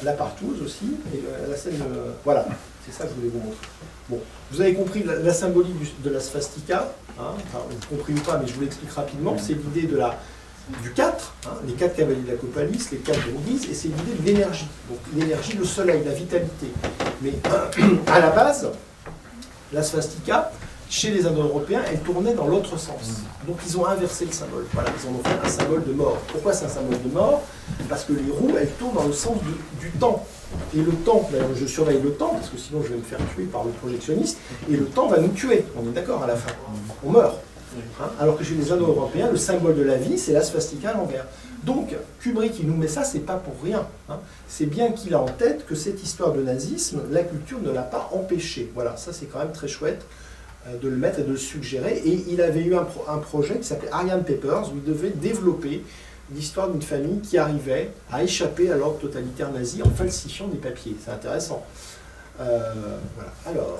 la partouze aussi, et la scène de... Voilà, c'est ça que je voulais vous montrer. Bon, vous avez compris la symbolique de la swastika, hein, enfin, vous avez compris ou pas, mais je vous l'explique rapidement, c'est l'idée de du 4, hein, les 4 cavaliers de l'Apocalypse, les 4 de l'Église, et c'est l'idée de l'énergie. Donc l'énergie, le soleil, la vitalité. Mais à la base, la swastika, chez les Indo-Européens, elle tournait dans l'autre sens. Donc ils ont inversé le symbole. Voilà, ils en ont fait un symbole de mort. Pourquoi c'est un symbole de mort? Parce que les roues, elles tournent dans le sens du temps. Et le temps, d'ailleurs je surveille le temps, parce que sinon je vais me faire tuer par le projectionniste, et le temps va nous tuer, on est d'accord à la fin. On meurt. Hein, alors que chez les Indo-Européens, le symbole de la vie, c'est la swastika à l'envers. Donc, Kubrick, il nous met ça, c'est pas pour rien. Hein. C'est bien qu'il a en tête que cette histoire de nazisme, la culture ne l'a pas empêché. Voilà, ça c'est quand même très chouette de le mettre et de le suggérer. Et il avait eu un projet qui s'appelait Aryan Papers, où il devait développer l'histoire d'une famille qui arrivait à échapper à l'ordre totalitaire nazi en falsifiant des papiers. C'est intéressant. Voilà. Alors,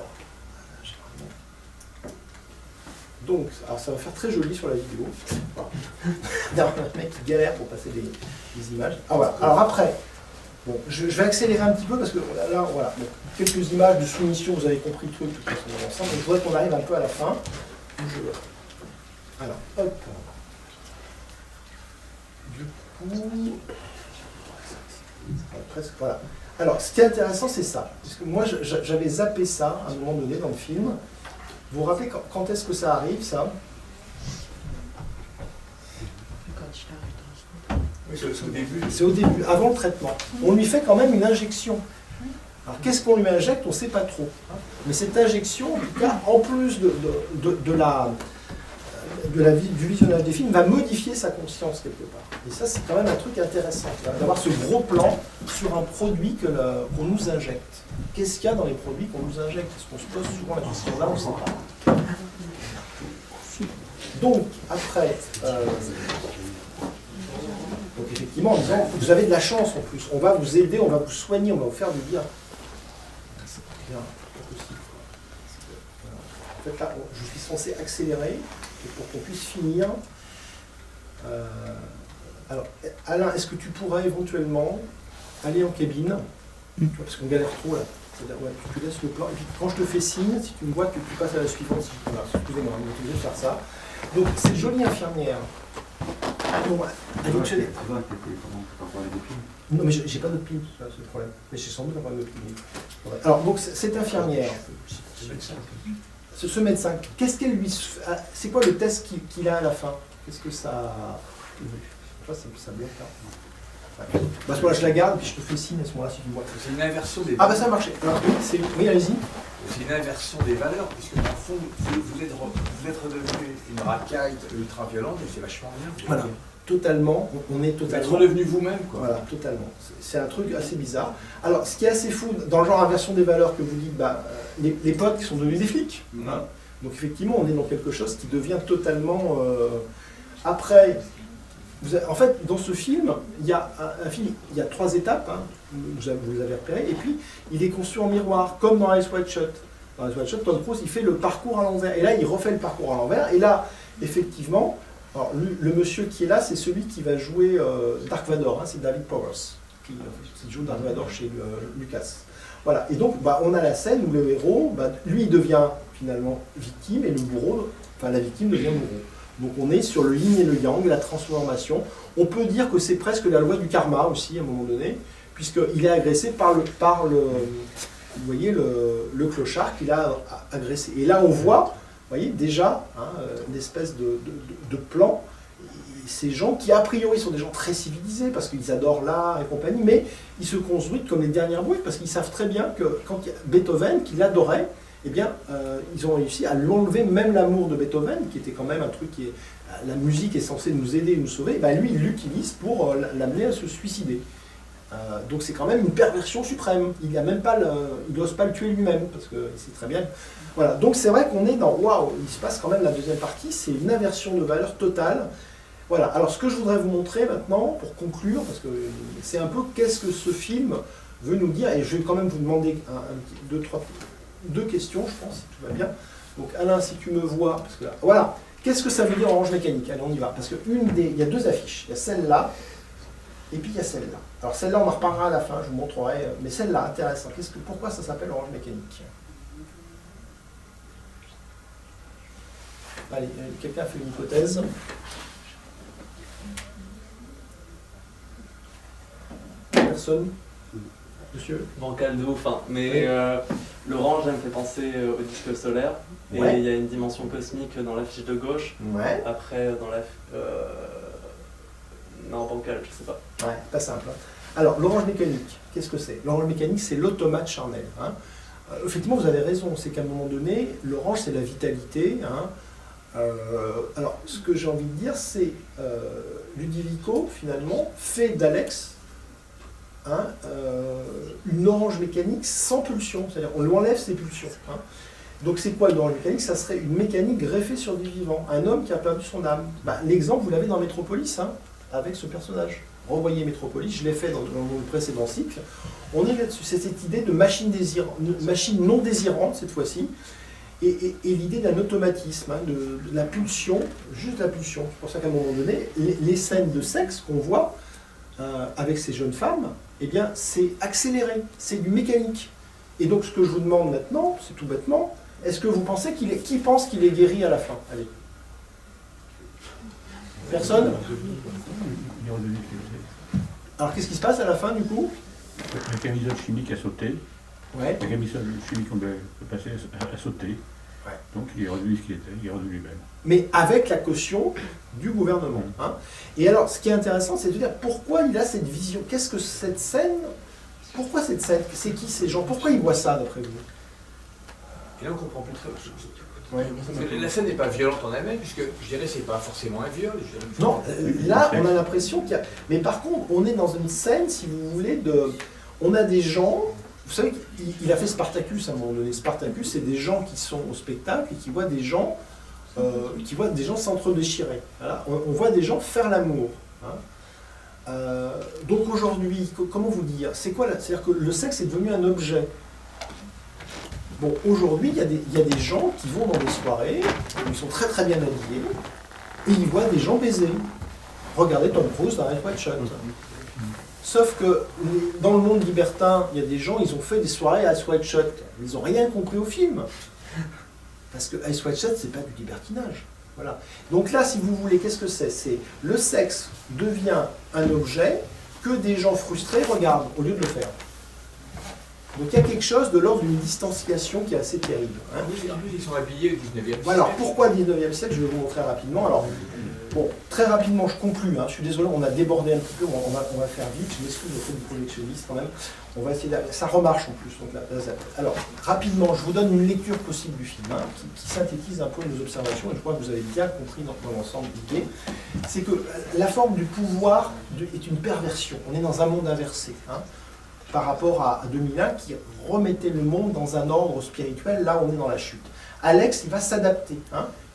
donc, alors ça va faire très joli sur la vidéo. Voilà. D'ailleurs, un mec qui galère pour passer des images. Ah voilà. Alors après, bon, je vais accélérer un petit peu parce que là, voilà. Donc, quelques images de soumission, vous avez compris le truc, tout ensemble. Je voudrais qu'on arrive un peu à la fin. Alors, hop. Du coup, presque, voilà. Alors, ce qui est intéressant, c'est ça. Parce que moi, j'avais zappé ça à un moment donné dans le film. Vous vous rappelez quand est-ce que ça arrive, ça? Oui, c'est au début. C'est au début, avant le traitement. On lui fait quand même une injection. Alors, qu'est-ce qu'on lui injecte? On ne sait pas trop. Mais cette injection, en tout cas, en plus du visionnage des films, va modifier sa conscience quelque part. Et ça, c'est quand même un truc intéressant, d'avoir ce gros plan sur un produit qu'on nous injecte. Qu'est-ce qu'il y a dans les produits qu'on nous injecte? Parce qu'on se pose souvent la question là, on ne sait pas. Donc, après, donc effectivement, en disant, vous avez de la chance en plus, on va vous aider, on va vous soigner, on va vous faire du bien. C'est bien, pas possible. En fait, là, je suis censé accélérer pour qu'on puisse finir. Alors, Alain, est-ce que tu pourrais éventuellement aller en cabine? Parce qu'on galère trop là. Ouais, tu laisses le plan, et puis quand je te fais signe, si tu me vois que tu passes à la suivante, voilà, excusez-moi, on est obligé de faire ça. Donc, cette jolie infirmière. Bon, non, mais j'ai pas d'autre pile, c'est le problème. Mais j'ai sans doute un problème de pile. Alors, donc, cette infirmière, ce médecin, qu'est-ce qu'elle lui... C'est quoi le test qu'il a à la fin? Qu'est-ce que ça... Ça bloque là. Ouais. Bah, à ce moment-là, je la garde, puis je te fais signe à ce moment-là si tu me vois. C'est une inversion des... Ah bah ça a marché. Alors, oui, allez-y. C'est une inversion des valeurs, puisque dans le fond, vous êtes redevenu une racaille ultra-violente, et c'est vachement bien. Voilà, totalement, on est totalement... Vous êtes redevenu vous-même, quoi. Voilà, totalement. C'est un truc assez bizarre. Alors, ce qui est assez fou, dans le genre inversion des valeurs que vous dites, bah, les potes qui sont devenus des flics. Hein. Donc effectivement, on est dans quelque chose qui devient totalement... Après... En fait, dans ce film, il y a il y a 3 étapes, hein, vous les avez repérées, et puis il est construit en miroir, comme dans Eyes Wide Shut. Dans Eyes Wide Shut, Tom Cruise, il fait le parcours à l'envers, et là, il refait le parcours à l'envers, et là, effectivement, alors, le monsieur qui est là, c'est celui qui va jouer Dark Vador, hein, c'est David Powers, qui joue Dark Vador chez Lucas. Voilà, et donc on a la scène où le héros, lui il devient finalement victime et le bourreau, enfin la victime devient bourreau. Donc on est sur le yin et le yang, la transformation. On peut dire que c'est presque la loi du karma aussi à un moment donné, puisqu'il est agressé par le vous voyez, le clochard qu'il a agressé. Et là on voit, vous voyez, déjà une espèce de plan. Ces gens qui a priori sont des gens très civilisés parce qu'ils adorent l'art et compagnie, mais ils se construisent comme les dernières brutes parce qu'ils savent très bien que quand Beethoven, qu'il adorait, eh bien, ils ont réussi à l'enlever, même l'amour de Beethoven, qui était quand même un truc qui est... La musique est censée nous aider, nous sauver, lui, il l'utilise pour l'amener à se suicider. Donc c'est quand même une perversion suprême. Il n'ose pas le tuer lui-même, parce qu'il sait très bien... Voilà, donc c'est vrai qu'on est dans... Waouh, il se passe quand même la deuxième partie, c'est une inversion de valeur totale. Voilà, alors ce que je voudrais vous montrer maintenant, pour conclure, parce que c'est un peu qu'est-ce que ce film veut nous dire, et je vais quand même vous demander deux questions, je pense, si tout va bien. Donc Alain, si tu me vois, parce que là, voilà, qu'est-ce que ça veut dire Orange Mécanique? Allez, on y va, parce que il y a deux affiches, il y a celle-là, et puis il y a celle-là. Alors celle-là, on en reparlera à la fin, je vous montrerai, mais celle-là, intéressant, pourquoi ça s'appelle Orange Mécanique? Allez, quelqu'un fait une hypothèse? Personne? Monsieur? Bancal de ouf, hein. Mais l'orange, elle me fait penser au disque solaire. Et Ouais. il y a une dimension cosmique dans la fiche de gauche. Ouais. Après, dans la... non, bancal, je sais pas. Ouais, pas simple. Alors, l'orange mécanique, qu'est-ce que c'est? L'orange mécanique, c'est l'automate charnel. Effectivement, vous avez raison, c'est qu'à un moment donné, l'orange, c'est la vitalité. Alors, ce que j'ai envie de dire, c'est Ludovico, finalement, fait d'Alex une orange mécanique sans pulsion, c'est-à-dire on lui enlève ses pulsions. Donc c'est quoi une orange mécanique? Ça serait une mécanique greffée sur du vivant, un homme qui a perdu son âme. L'exemple, vous l'avez dans Métropolis, avec ce personnage. Revoyez Métropolis, je l'ai fait dans le précédent cycle. On est là-dessus, c'est cette idée de machine non désirante cette fois-ci, et l'idée d'un automatisme, de la pulsion, juste la pulsion. C'est pour ça qu'à un moment donné, les scènes de sexe qu'on voit avec ces jeunes femmes, eh bien, c'est accéléré, c'est du mécanique. Et donc, ce que je vous demande maintenant, c'est tout bêtement, est-ce que vous pensez qui pense qu'il est guéri à la fin? Allez. Personne? Alors, qu'est-ce qui se passe à la fin, du coup? La camisole chimique a sauté. Ouais. La camisole chimique qu'on devait passer a sauté. Ouais. Donc, il est redevenu ce qu'il était, il est redevenu lui-même. Mais avec la caution du gouvernement. Et alors, ce qui est intéressant, c'est de dire pourquoi il a cette vision. Qu'est-ce que cette scène? Pourquoi cette scène? C'est qui ces gens? Pourquoi ils voient ça, d'après vous? Et là, on comprend plus très Ouais. La scène n'est pas violente en elle-même, puisque je dirais que c'est pas forcément un viol. Non, là, on a l'impression qu'il y a... Mais par contre, on est dans une scène, si vous voulez, on a des gens... Vous savez qu'il a fait Spartacus à un moment donné. Spartacus, c'est des gens qui sont au spectacle et qui voient des gens s'entre-déchirer. Voilà. On voit des gens faire l'amour. Donc aujourd'hui, comment vous dire? C'est quoi là? C'est-à-dire que le sexe est devenu un objet. Bon, aujourd'hui, il y a des gens qui vont dans des soirées, où ils sont très très bien habillés, et ils voient des gens baiser. Regardez Tom Cruise dans Eyes Wide Shut. Sauf que dans le monde libertin, il y a des gens, ils ont fait des soirées à Eyes Wide Shut. Ils n'ont rien compris au film. Parce que Eyes Wide Shut, c'est pas du libertinage. Voilà. Donc là, si vous voulez, qu'est-ce que c'est? C'est le sexe devient un objet que des gens frustrés regardent au lieu de le faire. Donc il y a quelque chose de l'ordre d'une distanciation qui est assez terrible. En plus, ils sont habillés au 19e siècle. Alors pourquoi le 19e siècle? Je vais vous montrer rapidement. Alors, bon, très rapidement, je conclus. Je suis désolé, on a débordé un petit peu, on va faire vite. Je m'excuse auprès du projectionniste quand même. On va essayer ça remarche en plus. Donc, alors, rapidement, je vous donne une lecture possible du film qui synthétise un peu nos observations, et je crois que vous avez bien compris dans l'ensemble l'idée. C'est que la forme du pouvoir est une perversion. On est dans un monde inversé. Par rapport à 2001 qui remettait le monde dans un ordre spirituel, là on est dans la chute. Alex, il va s'adapter,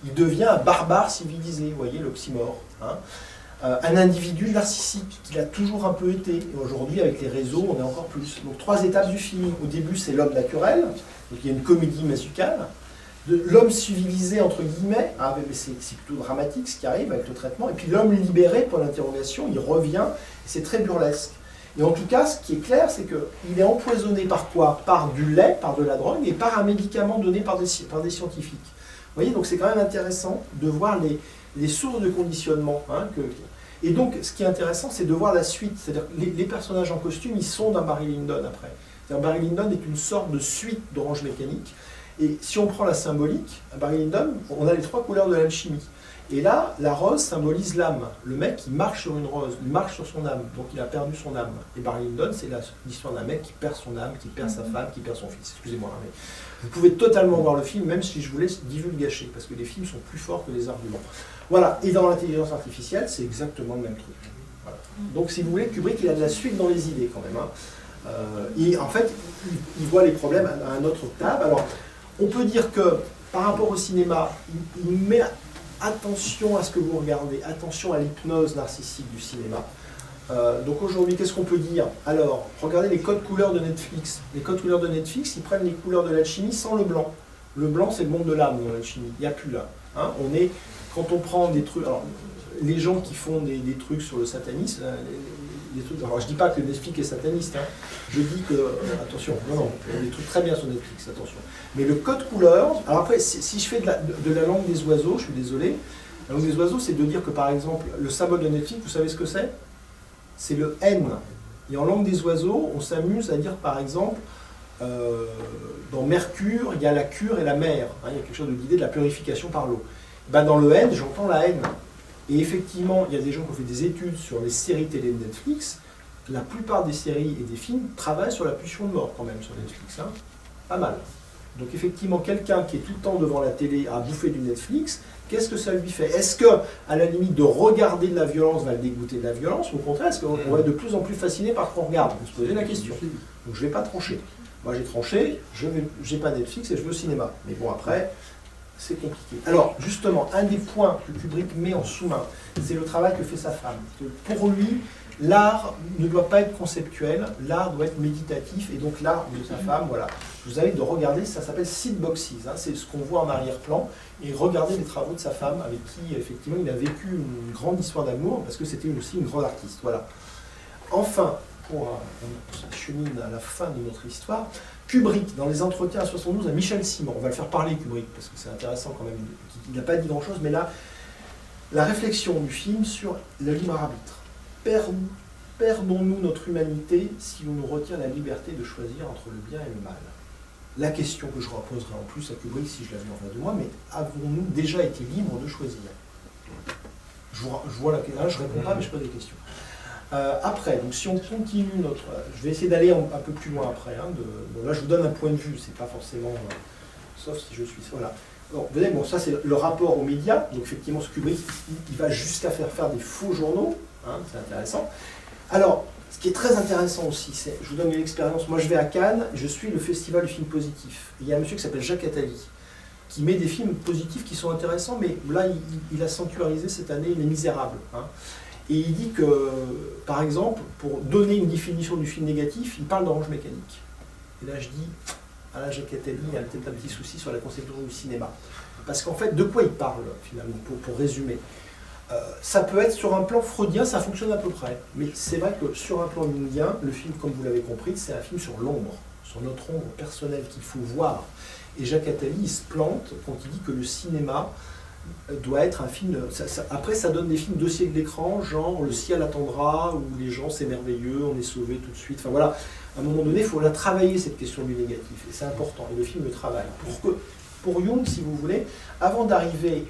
il devient un barbare civilisé, vous voyez l'oxymore, un individu narcissique qu'il a toujours un peu été, et aujourd'hui avec les réseaux on est encore plus. Donc 3 étapes du film, au début c'est l'homme naturel, donc il y a une comédie musicale, l'homme civilisé entre guillemets, mais c'est plutôt dramatique ce qui arrive avec le traitement, et puis l'homme libéré pour l'interrogation, il revient, c'est très burlesque. Et en tout cas, ce qui est clair, c'est qu'il est empoisonné par quoi? Par du lait, par de la drogue, et par un médicament donné par des scientifiques. Vous voyez, donc c'est quand même intéressant de voir les sources de conditionnement. Hein, et donc, ce qui est intéressant, c'est de voir la suite. C'est-à-dire que les personnages en costume, ils sont dans Barry Lyndon après. Barry Lyndon est une sorte de suite d'Orange Mécanique. Et si on prend la symbolique, à Barry Lyndon, on a les 3 couleurs de l'alchimie. Et là, la rose symbolise l'âme. Le mec, il marche sur une rose, il marche sur son âme, donc il a perdu son âme. Et Barry Lyndon, c'est l'histoire d'un mec qui perd son âme, qui perd sa femme, qui perd son fils. Excusez-moi, mais vous pouvez totalement voir le film, même si je vous laisse divulgacher, parce que les films sont plus forts que les arguments. Voilà, et dans l'intelligence artificielle, c'est exactement le même truc. Voilà. Donc si vous voulez, Kubrick, il a de la suite dans les idées quand même. Hein. Et en fait, il voit les problèmes à un autre octave. Alors, on peut dire que, par rapport au cinéma, il met attention à ce que vous regardez, attention à l'hypnose narcissique du cinéma. Donc aujourd'hui, qu'est-ce qu'on peut dire? Alors, regardez les codes couleurs de Netflix. Les codes couleurs de Netflix, ils prennent les couleurs de l'alchimie sans le blanc. Le blanc, c'est le monde de l'âme dans l'alchimie. Il n'y a plus là. Hein, quand on prend des trucs... Alors, les gens qui font des trucs sur le satanisme, des trucs, alors je dis pas que Netflix est sataniste, hein, je dis que... attention, non, il y a des trucs très bien sur Netflix, attention. Mais le code couleur... Alors après, si je fais de la langue des oiseaux, je suis désolé, la langue des oiseaux, c'est de dire que par exemple, le symbole de Netflix, vous savez ce que c'est? C'est le N. Et en langue des oiseaux, on s'amuse à dire par exemple, dans Mercure, il y a la cure et la mer. Hein, il y a quelque chose de l'idée de la purification par l'eau. Ben, dans le N, j'entends la haine. Et effectivement, il y a des gens qui ont fait des études sur les séries télé de Netflix. La plupart des séries et des films travaillent sur la pulsion de mort quand même sur Netflix. Hein. Pas mal. Donc effectivement, quelqu'un qui est tout le temps devant la télé à bouffer du Netflix, qu'est-ce que ça lui fait? Est-ce que, à la limite, de regarder de la violence va le dégoûter de la violence? Ou au contraire, est-ce qu'on va être de plus en plus fasciné par ce qu'on regarde? On se posait la question. Donc je ne vais pas trancher. Moi j'ai tranché, je n'ai pas Netflix et je veux cinéma. Mais bon, après, c'est compliqué. Alors, justement, un des points que Kubrick met en sous-main, c'est le travail que fait sa femme. Pour lui, l'art ne doit pas être conceptuel, l'art doit être méditatif, et donc l'art de sa femme, voilà. Je vous invite de regarder, ça s'appelle Seed Boxes, hein, c'est ce qu'on voit en arrière-plan, et regardez les travaux de sa femme, avec qui, effectivement, il a vécu une grande histoire d'amour, parce que c'était aussi une grande artiste, voilà. Enfin, on chemine à la fin de notre histoire, Kubrick, dans les entretiens à 72 à Michel Simon, on va le faire parler Kubrick, parce que c'est intéressant quand même, il n'a pas dit grand-chose, mais là, la réflexion du film sur le libre arbitre. Perdons-nous notre humanité si on nous retient la liberté de choisir entre le bien et le mal? La question que je reposerai en plus à Kubrick si je l'avais en face de moi, mais avons-nous déjà été libres de choisir? Je vois la question, je ne réponds pas, mais je pose des questions. Après, donc si on continue notre... Je vais essayer d'aller un peu plus loin après. Hein, bon, là, je vous donne un point de vue, c'est pas forcément... sauf si je suis... Voilà. Bon, vous voyez, bon, ça c'est le rapport aux médias. Donc effectivement, ce Kubrick, il va jusqu'à faire des faux journaux. Hein, c'est intéressant. Alors, ce qui est très intéressant aussi, c'est... Je vous donne une expérience. Moi, je vais à Cannes, je suis le festival du film positif. Il y a un monsieur qui s'appelle Jacques Attali, qui met des films positifs qui sont intéressants, mais là, il a sanctuarisé cette année Les Misérables. Hein. Et il dit que, par exemple, pour donner une définition du film négatif, il parle d'Orange Mécanique. Et là, je dis, à la Jacques Attali, il y a peut-être un petit souci sur la conception du cinéma. Parce qu'en fait, de quoi il parle, finalement, pour résumer? Ça peut être sur un plan freudien, ça fonctionne à peu près. Mais c'est vrai que sur un plan jungien, le film, comme vous l'avez compris, c'est un film sur l'ombre, sur notre ombre personnelle qu'il faut voir. Et Jacques Attali, il se plante quand il dit que le cinéma doit être un film... après, ça donne des films 2 siècles d'écran, genre Le ciel attendra, où les gens, c'est merveilleux, on est sauvés tout de suite. Enfin voilà, à un moment donné, il faut la travailler, cette question du négatif. Et c'est important, et le film le travaille. Pour Jung, si vous voulez, avant d'arriver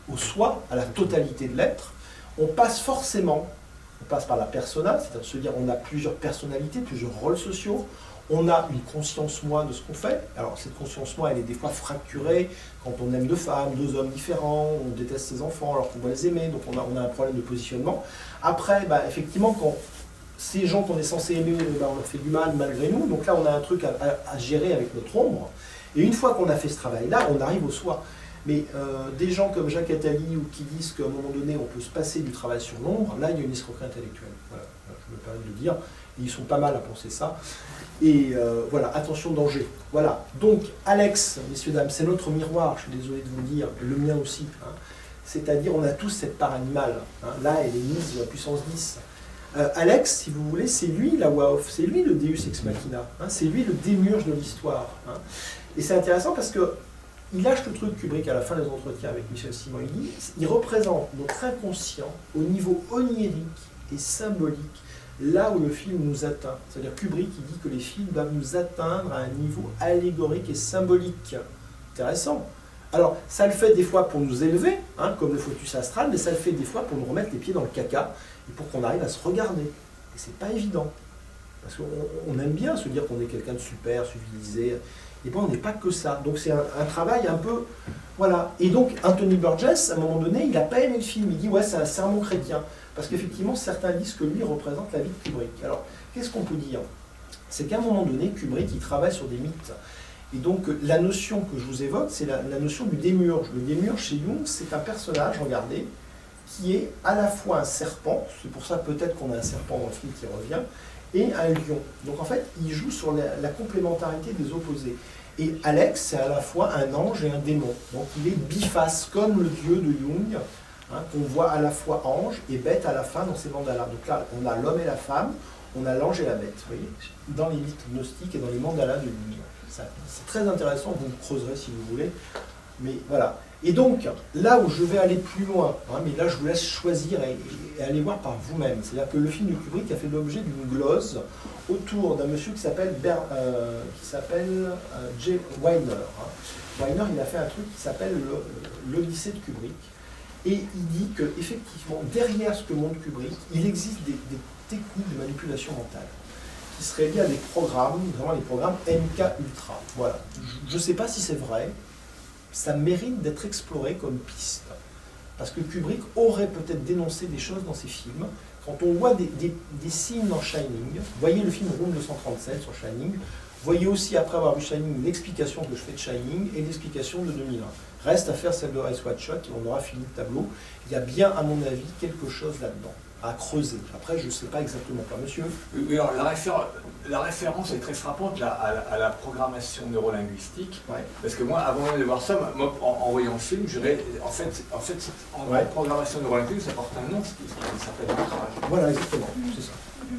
au soi, à la totalité de l'être, on passe par la persona, c'est-à-dire se dire on a plusieurs personnalités, plusieurs rôles sociaux, on a une conscience moi de ce qu'on fait. Alors cette conscience moi, elle est des fois fracturée quand on aime 2 femmes, 2 hommes différents, on déteste ses enfants alors qu'on doit les aimer, donc on a un problème de positionnement. Après, effectivement, quand ces gens qu'on est censé aimer, on leur fait du mal malgré nous, donc là on a un truc à gérer avec notre ombre. Et une fois qu'on a fait ce travail-là, on arrive au soi. Mais des gens comme Jacques Attali ou qui disent qu'à un moment donné on peut se passer du travail sur l'ombre, là il y a une escroquerie intellectuelle. Voilà, je me permets de le dire. Et ils sont pas mal à penser ça. Et voilà, attention danger. Voilà, donc Alex, messieurs, dames, c'est notre miroir, je suis désolé de vous le dire, le mien aussi. Hein. C'est-à-dire on a tous cette part animale. Hein. Là elle est mise à puissance 10. Alex, si vous voulez, c'est lui la voix off, c'est lui le Deus ex machina, hein, c'est lui le démiurge de l'histoire. Hein. Et c'est intéressant parce que il lâche le truc Kubrick à la fin des entretiens avec Michel Simon. Il représente notre inconscient au niveau onirique et symbolique, là où le film nous atteint. C'est-à-dire Kubrick, il dit que les films doivent nous atteindre à un niveau allégorique et symbolique. Intéressant. Alors, ça le fait des fois pour nous élever, hein, comme le fœtus astral, mais ça le fait des fois pour nous remettre les pieds dans le caca et pour qu'on arrive à se regarder. Et c'est pas évident. Parce qu'on aime bien se dire qu'on est quelqu'un de super, civilisé. Et bon, on n'est pas que ça. Donc c'est un travail un peu... Voilà. Et donc, Anthony Burgess, à un moment donné, il n'a pas aimé le film. Il dit, ouais, c'est un sermon chrétien. Parce qu'effectivement, certains disent que lui représente la vie de Kubrick. Alors, qu'est-ce qu'on peut dire? C'est qu'à un moment donné, Kubrick, il travaille sur des mythes. Et donc, la notion que je vous évoque, c'est la notion du démiurge. Le démiurge, chez Jung, c'est un personnage, regardez, qui est à la fois un serpent, c'est pour ça peut-être qu'on a un serpent dans le film qui revient, et un lion. Donc en fait, il joue sur la complémentarité des opposés. Et Alex, c'est à la fois un ange et un démon. Donc il est biface, comme le dieu de Jung, hein, qu'on voit à la fois ange et bête à la fin dans ses mandalas. Donc là, on a l'homme et la femme, on a l'ange et la bête, vous voyez, dans les mythes gnostiques et dans les mandalas de Jung. C'est très intéressant, vous creuserez si vous voulez. Mais voilà. Et donc, là où je vais aller plus loin, hein, mais là je vous laisse choisir et aller voir par vous-même. C'est-à-dire que le film de Kubrick a fait l'objet d'une glose autour d'un monsieur qui s'appelle Jay Weiner. Hein. Weiner, il a fait un truc qui s'appelle l'Odyssée de Kubrick. Et il dit qu'effectivement, derrière ce que montre Kubrick, il existe des techniques de manipulation mentale qui seraient liées à des programmes, vraiment les programmes MK Ultra. Voilà. Je ne sais pas si c'est vrai. Ça mérite d'être exploré comme piste. Parce que Kubrick aurait peut-être dénoncé des choses dans ses films. Quand on voit des signes dans Shining, voyez le film Room 237 sur Shining, voyez aussi, après avoir vu Shining, l'explication que je fais de Shining et l'explication de 2001. Reste à faire celle de Ice White Shot et on aura fini le tableau. Il y a bien, à mon avis, quelque chose là-dedans à creuser. Après, je ne sais pas exactement quoi. Monsieur? Oui, alors la référence est très frappante là, à la programmation neurolinguistique. Ouais. Parce que moi, avant même de voir ça, moi, en voyant le film, en programmation neurolinguistique, ça porte un nom, qui s'appelle ancrage. Voilà, exactement. C'est ça.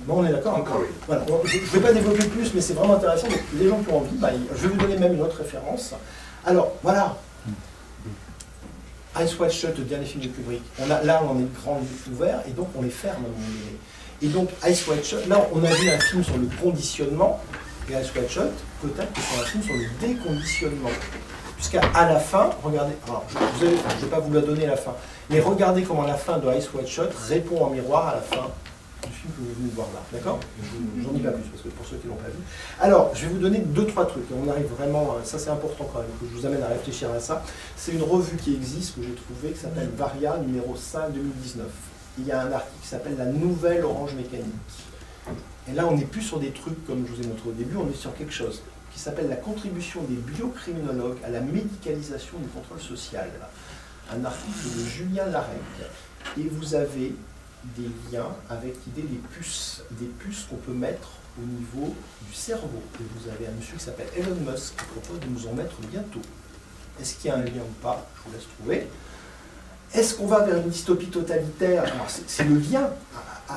Bon, on est d'accord. Encore oui. Voilà. Bon, je ne vais pas développer plus, mais c'est vraiment intéressant. Donc, les gens qui ont envie, je vais vous donner même une autre référence. Alors, voilà. Ice White Shot, le dernier film de Kubrick. Là, on est grand ouvert et donc on les ferme à un moment donné. Et donc, Ice White Shot, là, on a vu un film sur le conditionnement, et Ice White Shot, peut-être que c'est un film sur le déconditionnement. Puisqu'à la fin, regardez, alors, je ne vais pas vous la donner à la fin, mais regardez comment la fin de Ice White Shot répond en miroir à la fin du film que vous venez de voir là. D'accord? J'en dis pas plus, parce que pour ceux qui ne l'ont pas vu. Alors, je vais vous donner 2-3 trucs. On arrive vraiment, ça c'est important quand même, que je vous amène à réfléchir à ça. C'est une revue qui existe, que j'ai trouvée, qui s'appelle Varia, numéro 5 2019. Il y a un article qui s'appelle La Nouvelle Orange Mécanique. Et là, on n'est plus sur des trucs, comme je vous ai montré au début, on est sur quelque chose qui s'appelle La contribution des biocriminologues à la médicalisation du contrôle social. Un article de Julien Larec. Et vous avez des liens avec l'idée des puces qu'on peut mettre au niveau du cerveau. Et vous avez un monsieur qui s'appelle Elon Musk qui propose de nous en mettre bientôt. Est-ce qu'il y a un lien ou pas? Je vous laisse trouver. Est-ce qu'on va vers une dystopie totalitaire? Alors c'est le lien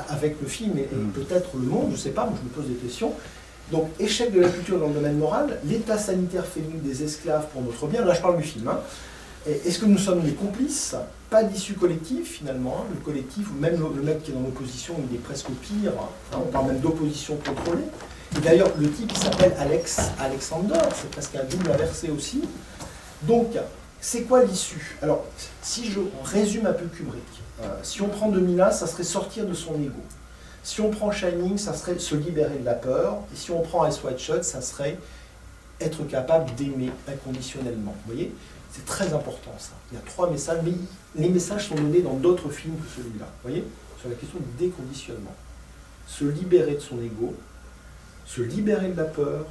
avec le film et peut-être le monde, je ne sais pas, mais je me pose des questions. Donc, échec de la culture dans le domaine moral, l'état sanitaire fait de nous des esclaves pour notre bien. Là, je parle du film. Hein. Est-ce que nous sommes les complices? Pas d'issue collective, finalement. Hein. Le collectif, ou même le mec qui est dans l'opposition, il est presque pire. Hein. On parle même d'opposition contrôlée. Et d'ailleurs, le type, il s'appelle Alexander. C'est presque un double inversé aussi. Donc, c'est quoi l'issue? Alors, si je résume un peu Kubrick, si on prend 2001, ça serait sortir de son ego. Si on prend Shining, ça serait se libérer de la peur. Et si on prend Ice White Shot, ça serait être capable d'aimer inconditionnellement. Vous voyez? C'est très important ça. Il y a 3 messages, mais les messages sont donnés dans d'autres films que celui-là. Vous voyez? Sur la question du déconditionnement. Se libérer de son ego, se libérer de la peur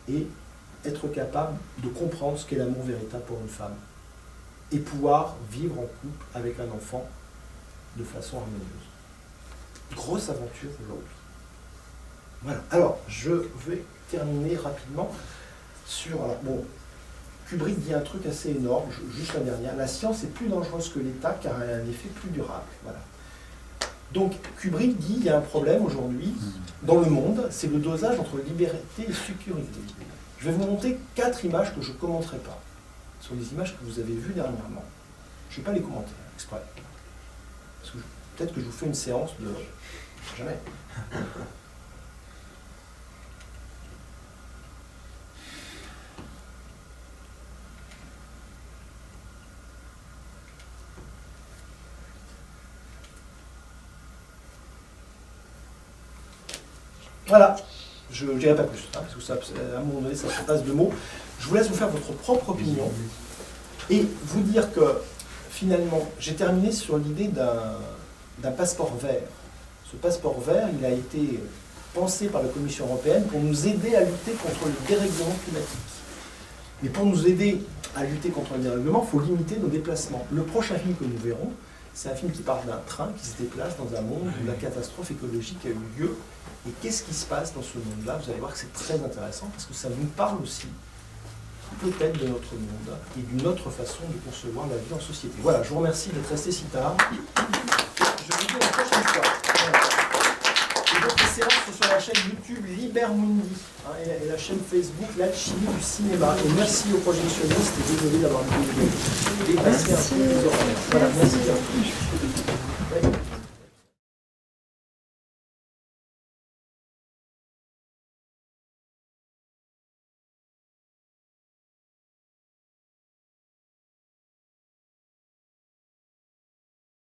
et être capable de comprendre ce qu'est l'amour véritable pour une femme. Et pouvoir vivre en couple avec un enfant de façon harmonieuse. Grosse aventure aujourd'hui. Voilà. Alors, je vais terminer rapidement sur... Alors, bon, Kubrick dit un truc assez énorme, juste la dernière. La science est plus dangereuse que l'État car elle a un effet plus durable. Voilà. Donc Kubrick dit il y a un problème aujourd'hui dans le monde, c'est le dosage entre liberté et sécurité. Je vais vous montrer 4 images que je ne commenterai pas. Ce sont des images que vous avez vues dernièrement. Je ne vais pas les commenter exprès. Parce que peut-être que je vous fais une séance de... Jamais. Voilà, je ne dirai pas plus, hein, parce que ça, à un moment donné, ça se passe de mots. Je vous laisse vous faire votre propre opinion et vous dire que finalement, j'ai terminé sur l'idée d'un passeport vert. Ce passeport vert, il a été pensé par la Commission européenne pour nous aider à lutter contre le dérèglement climatique. Mais pour nous aider à lutter contre le dérèglement, il faut limiter nos déplacements. Le prochain film que nous verrons, c'est un film qui parle d'un train qui se déplace dans un monde où la catastrophe écologique a eu lieu. Et qu'est-ce qui se passe dans ce monde-là? Vous allez voir que c'est très intéressant parce que ça nous parle aussi peut-être de notre monde et d'une autre façon de concevoir la vie en société. Voilà, je vous remercie d'être resté si tard. Je vous dis à la prochaine fois. Voilà. Et d'autres séances sont sur la chaîne YouTube Libermundi et la chaîne Facebook L'Alchimie du cinéma. Et merci aux projectionnistes et désolé d'avoir dépassé un peu les horaires. Voilà, merci.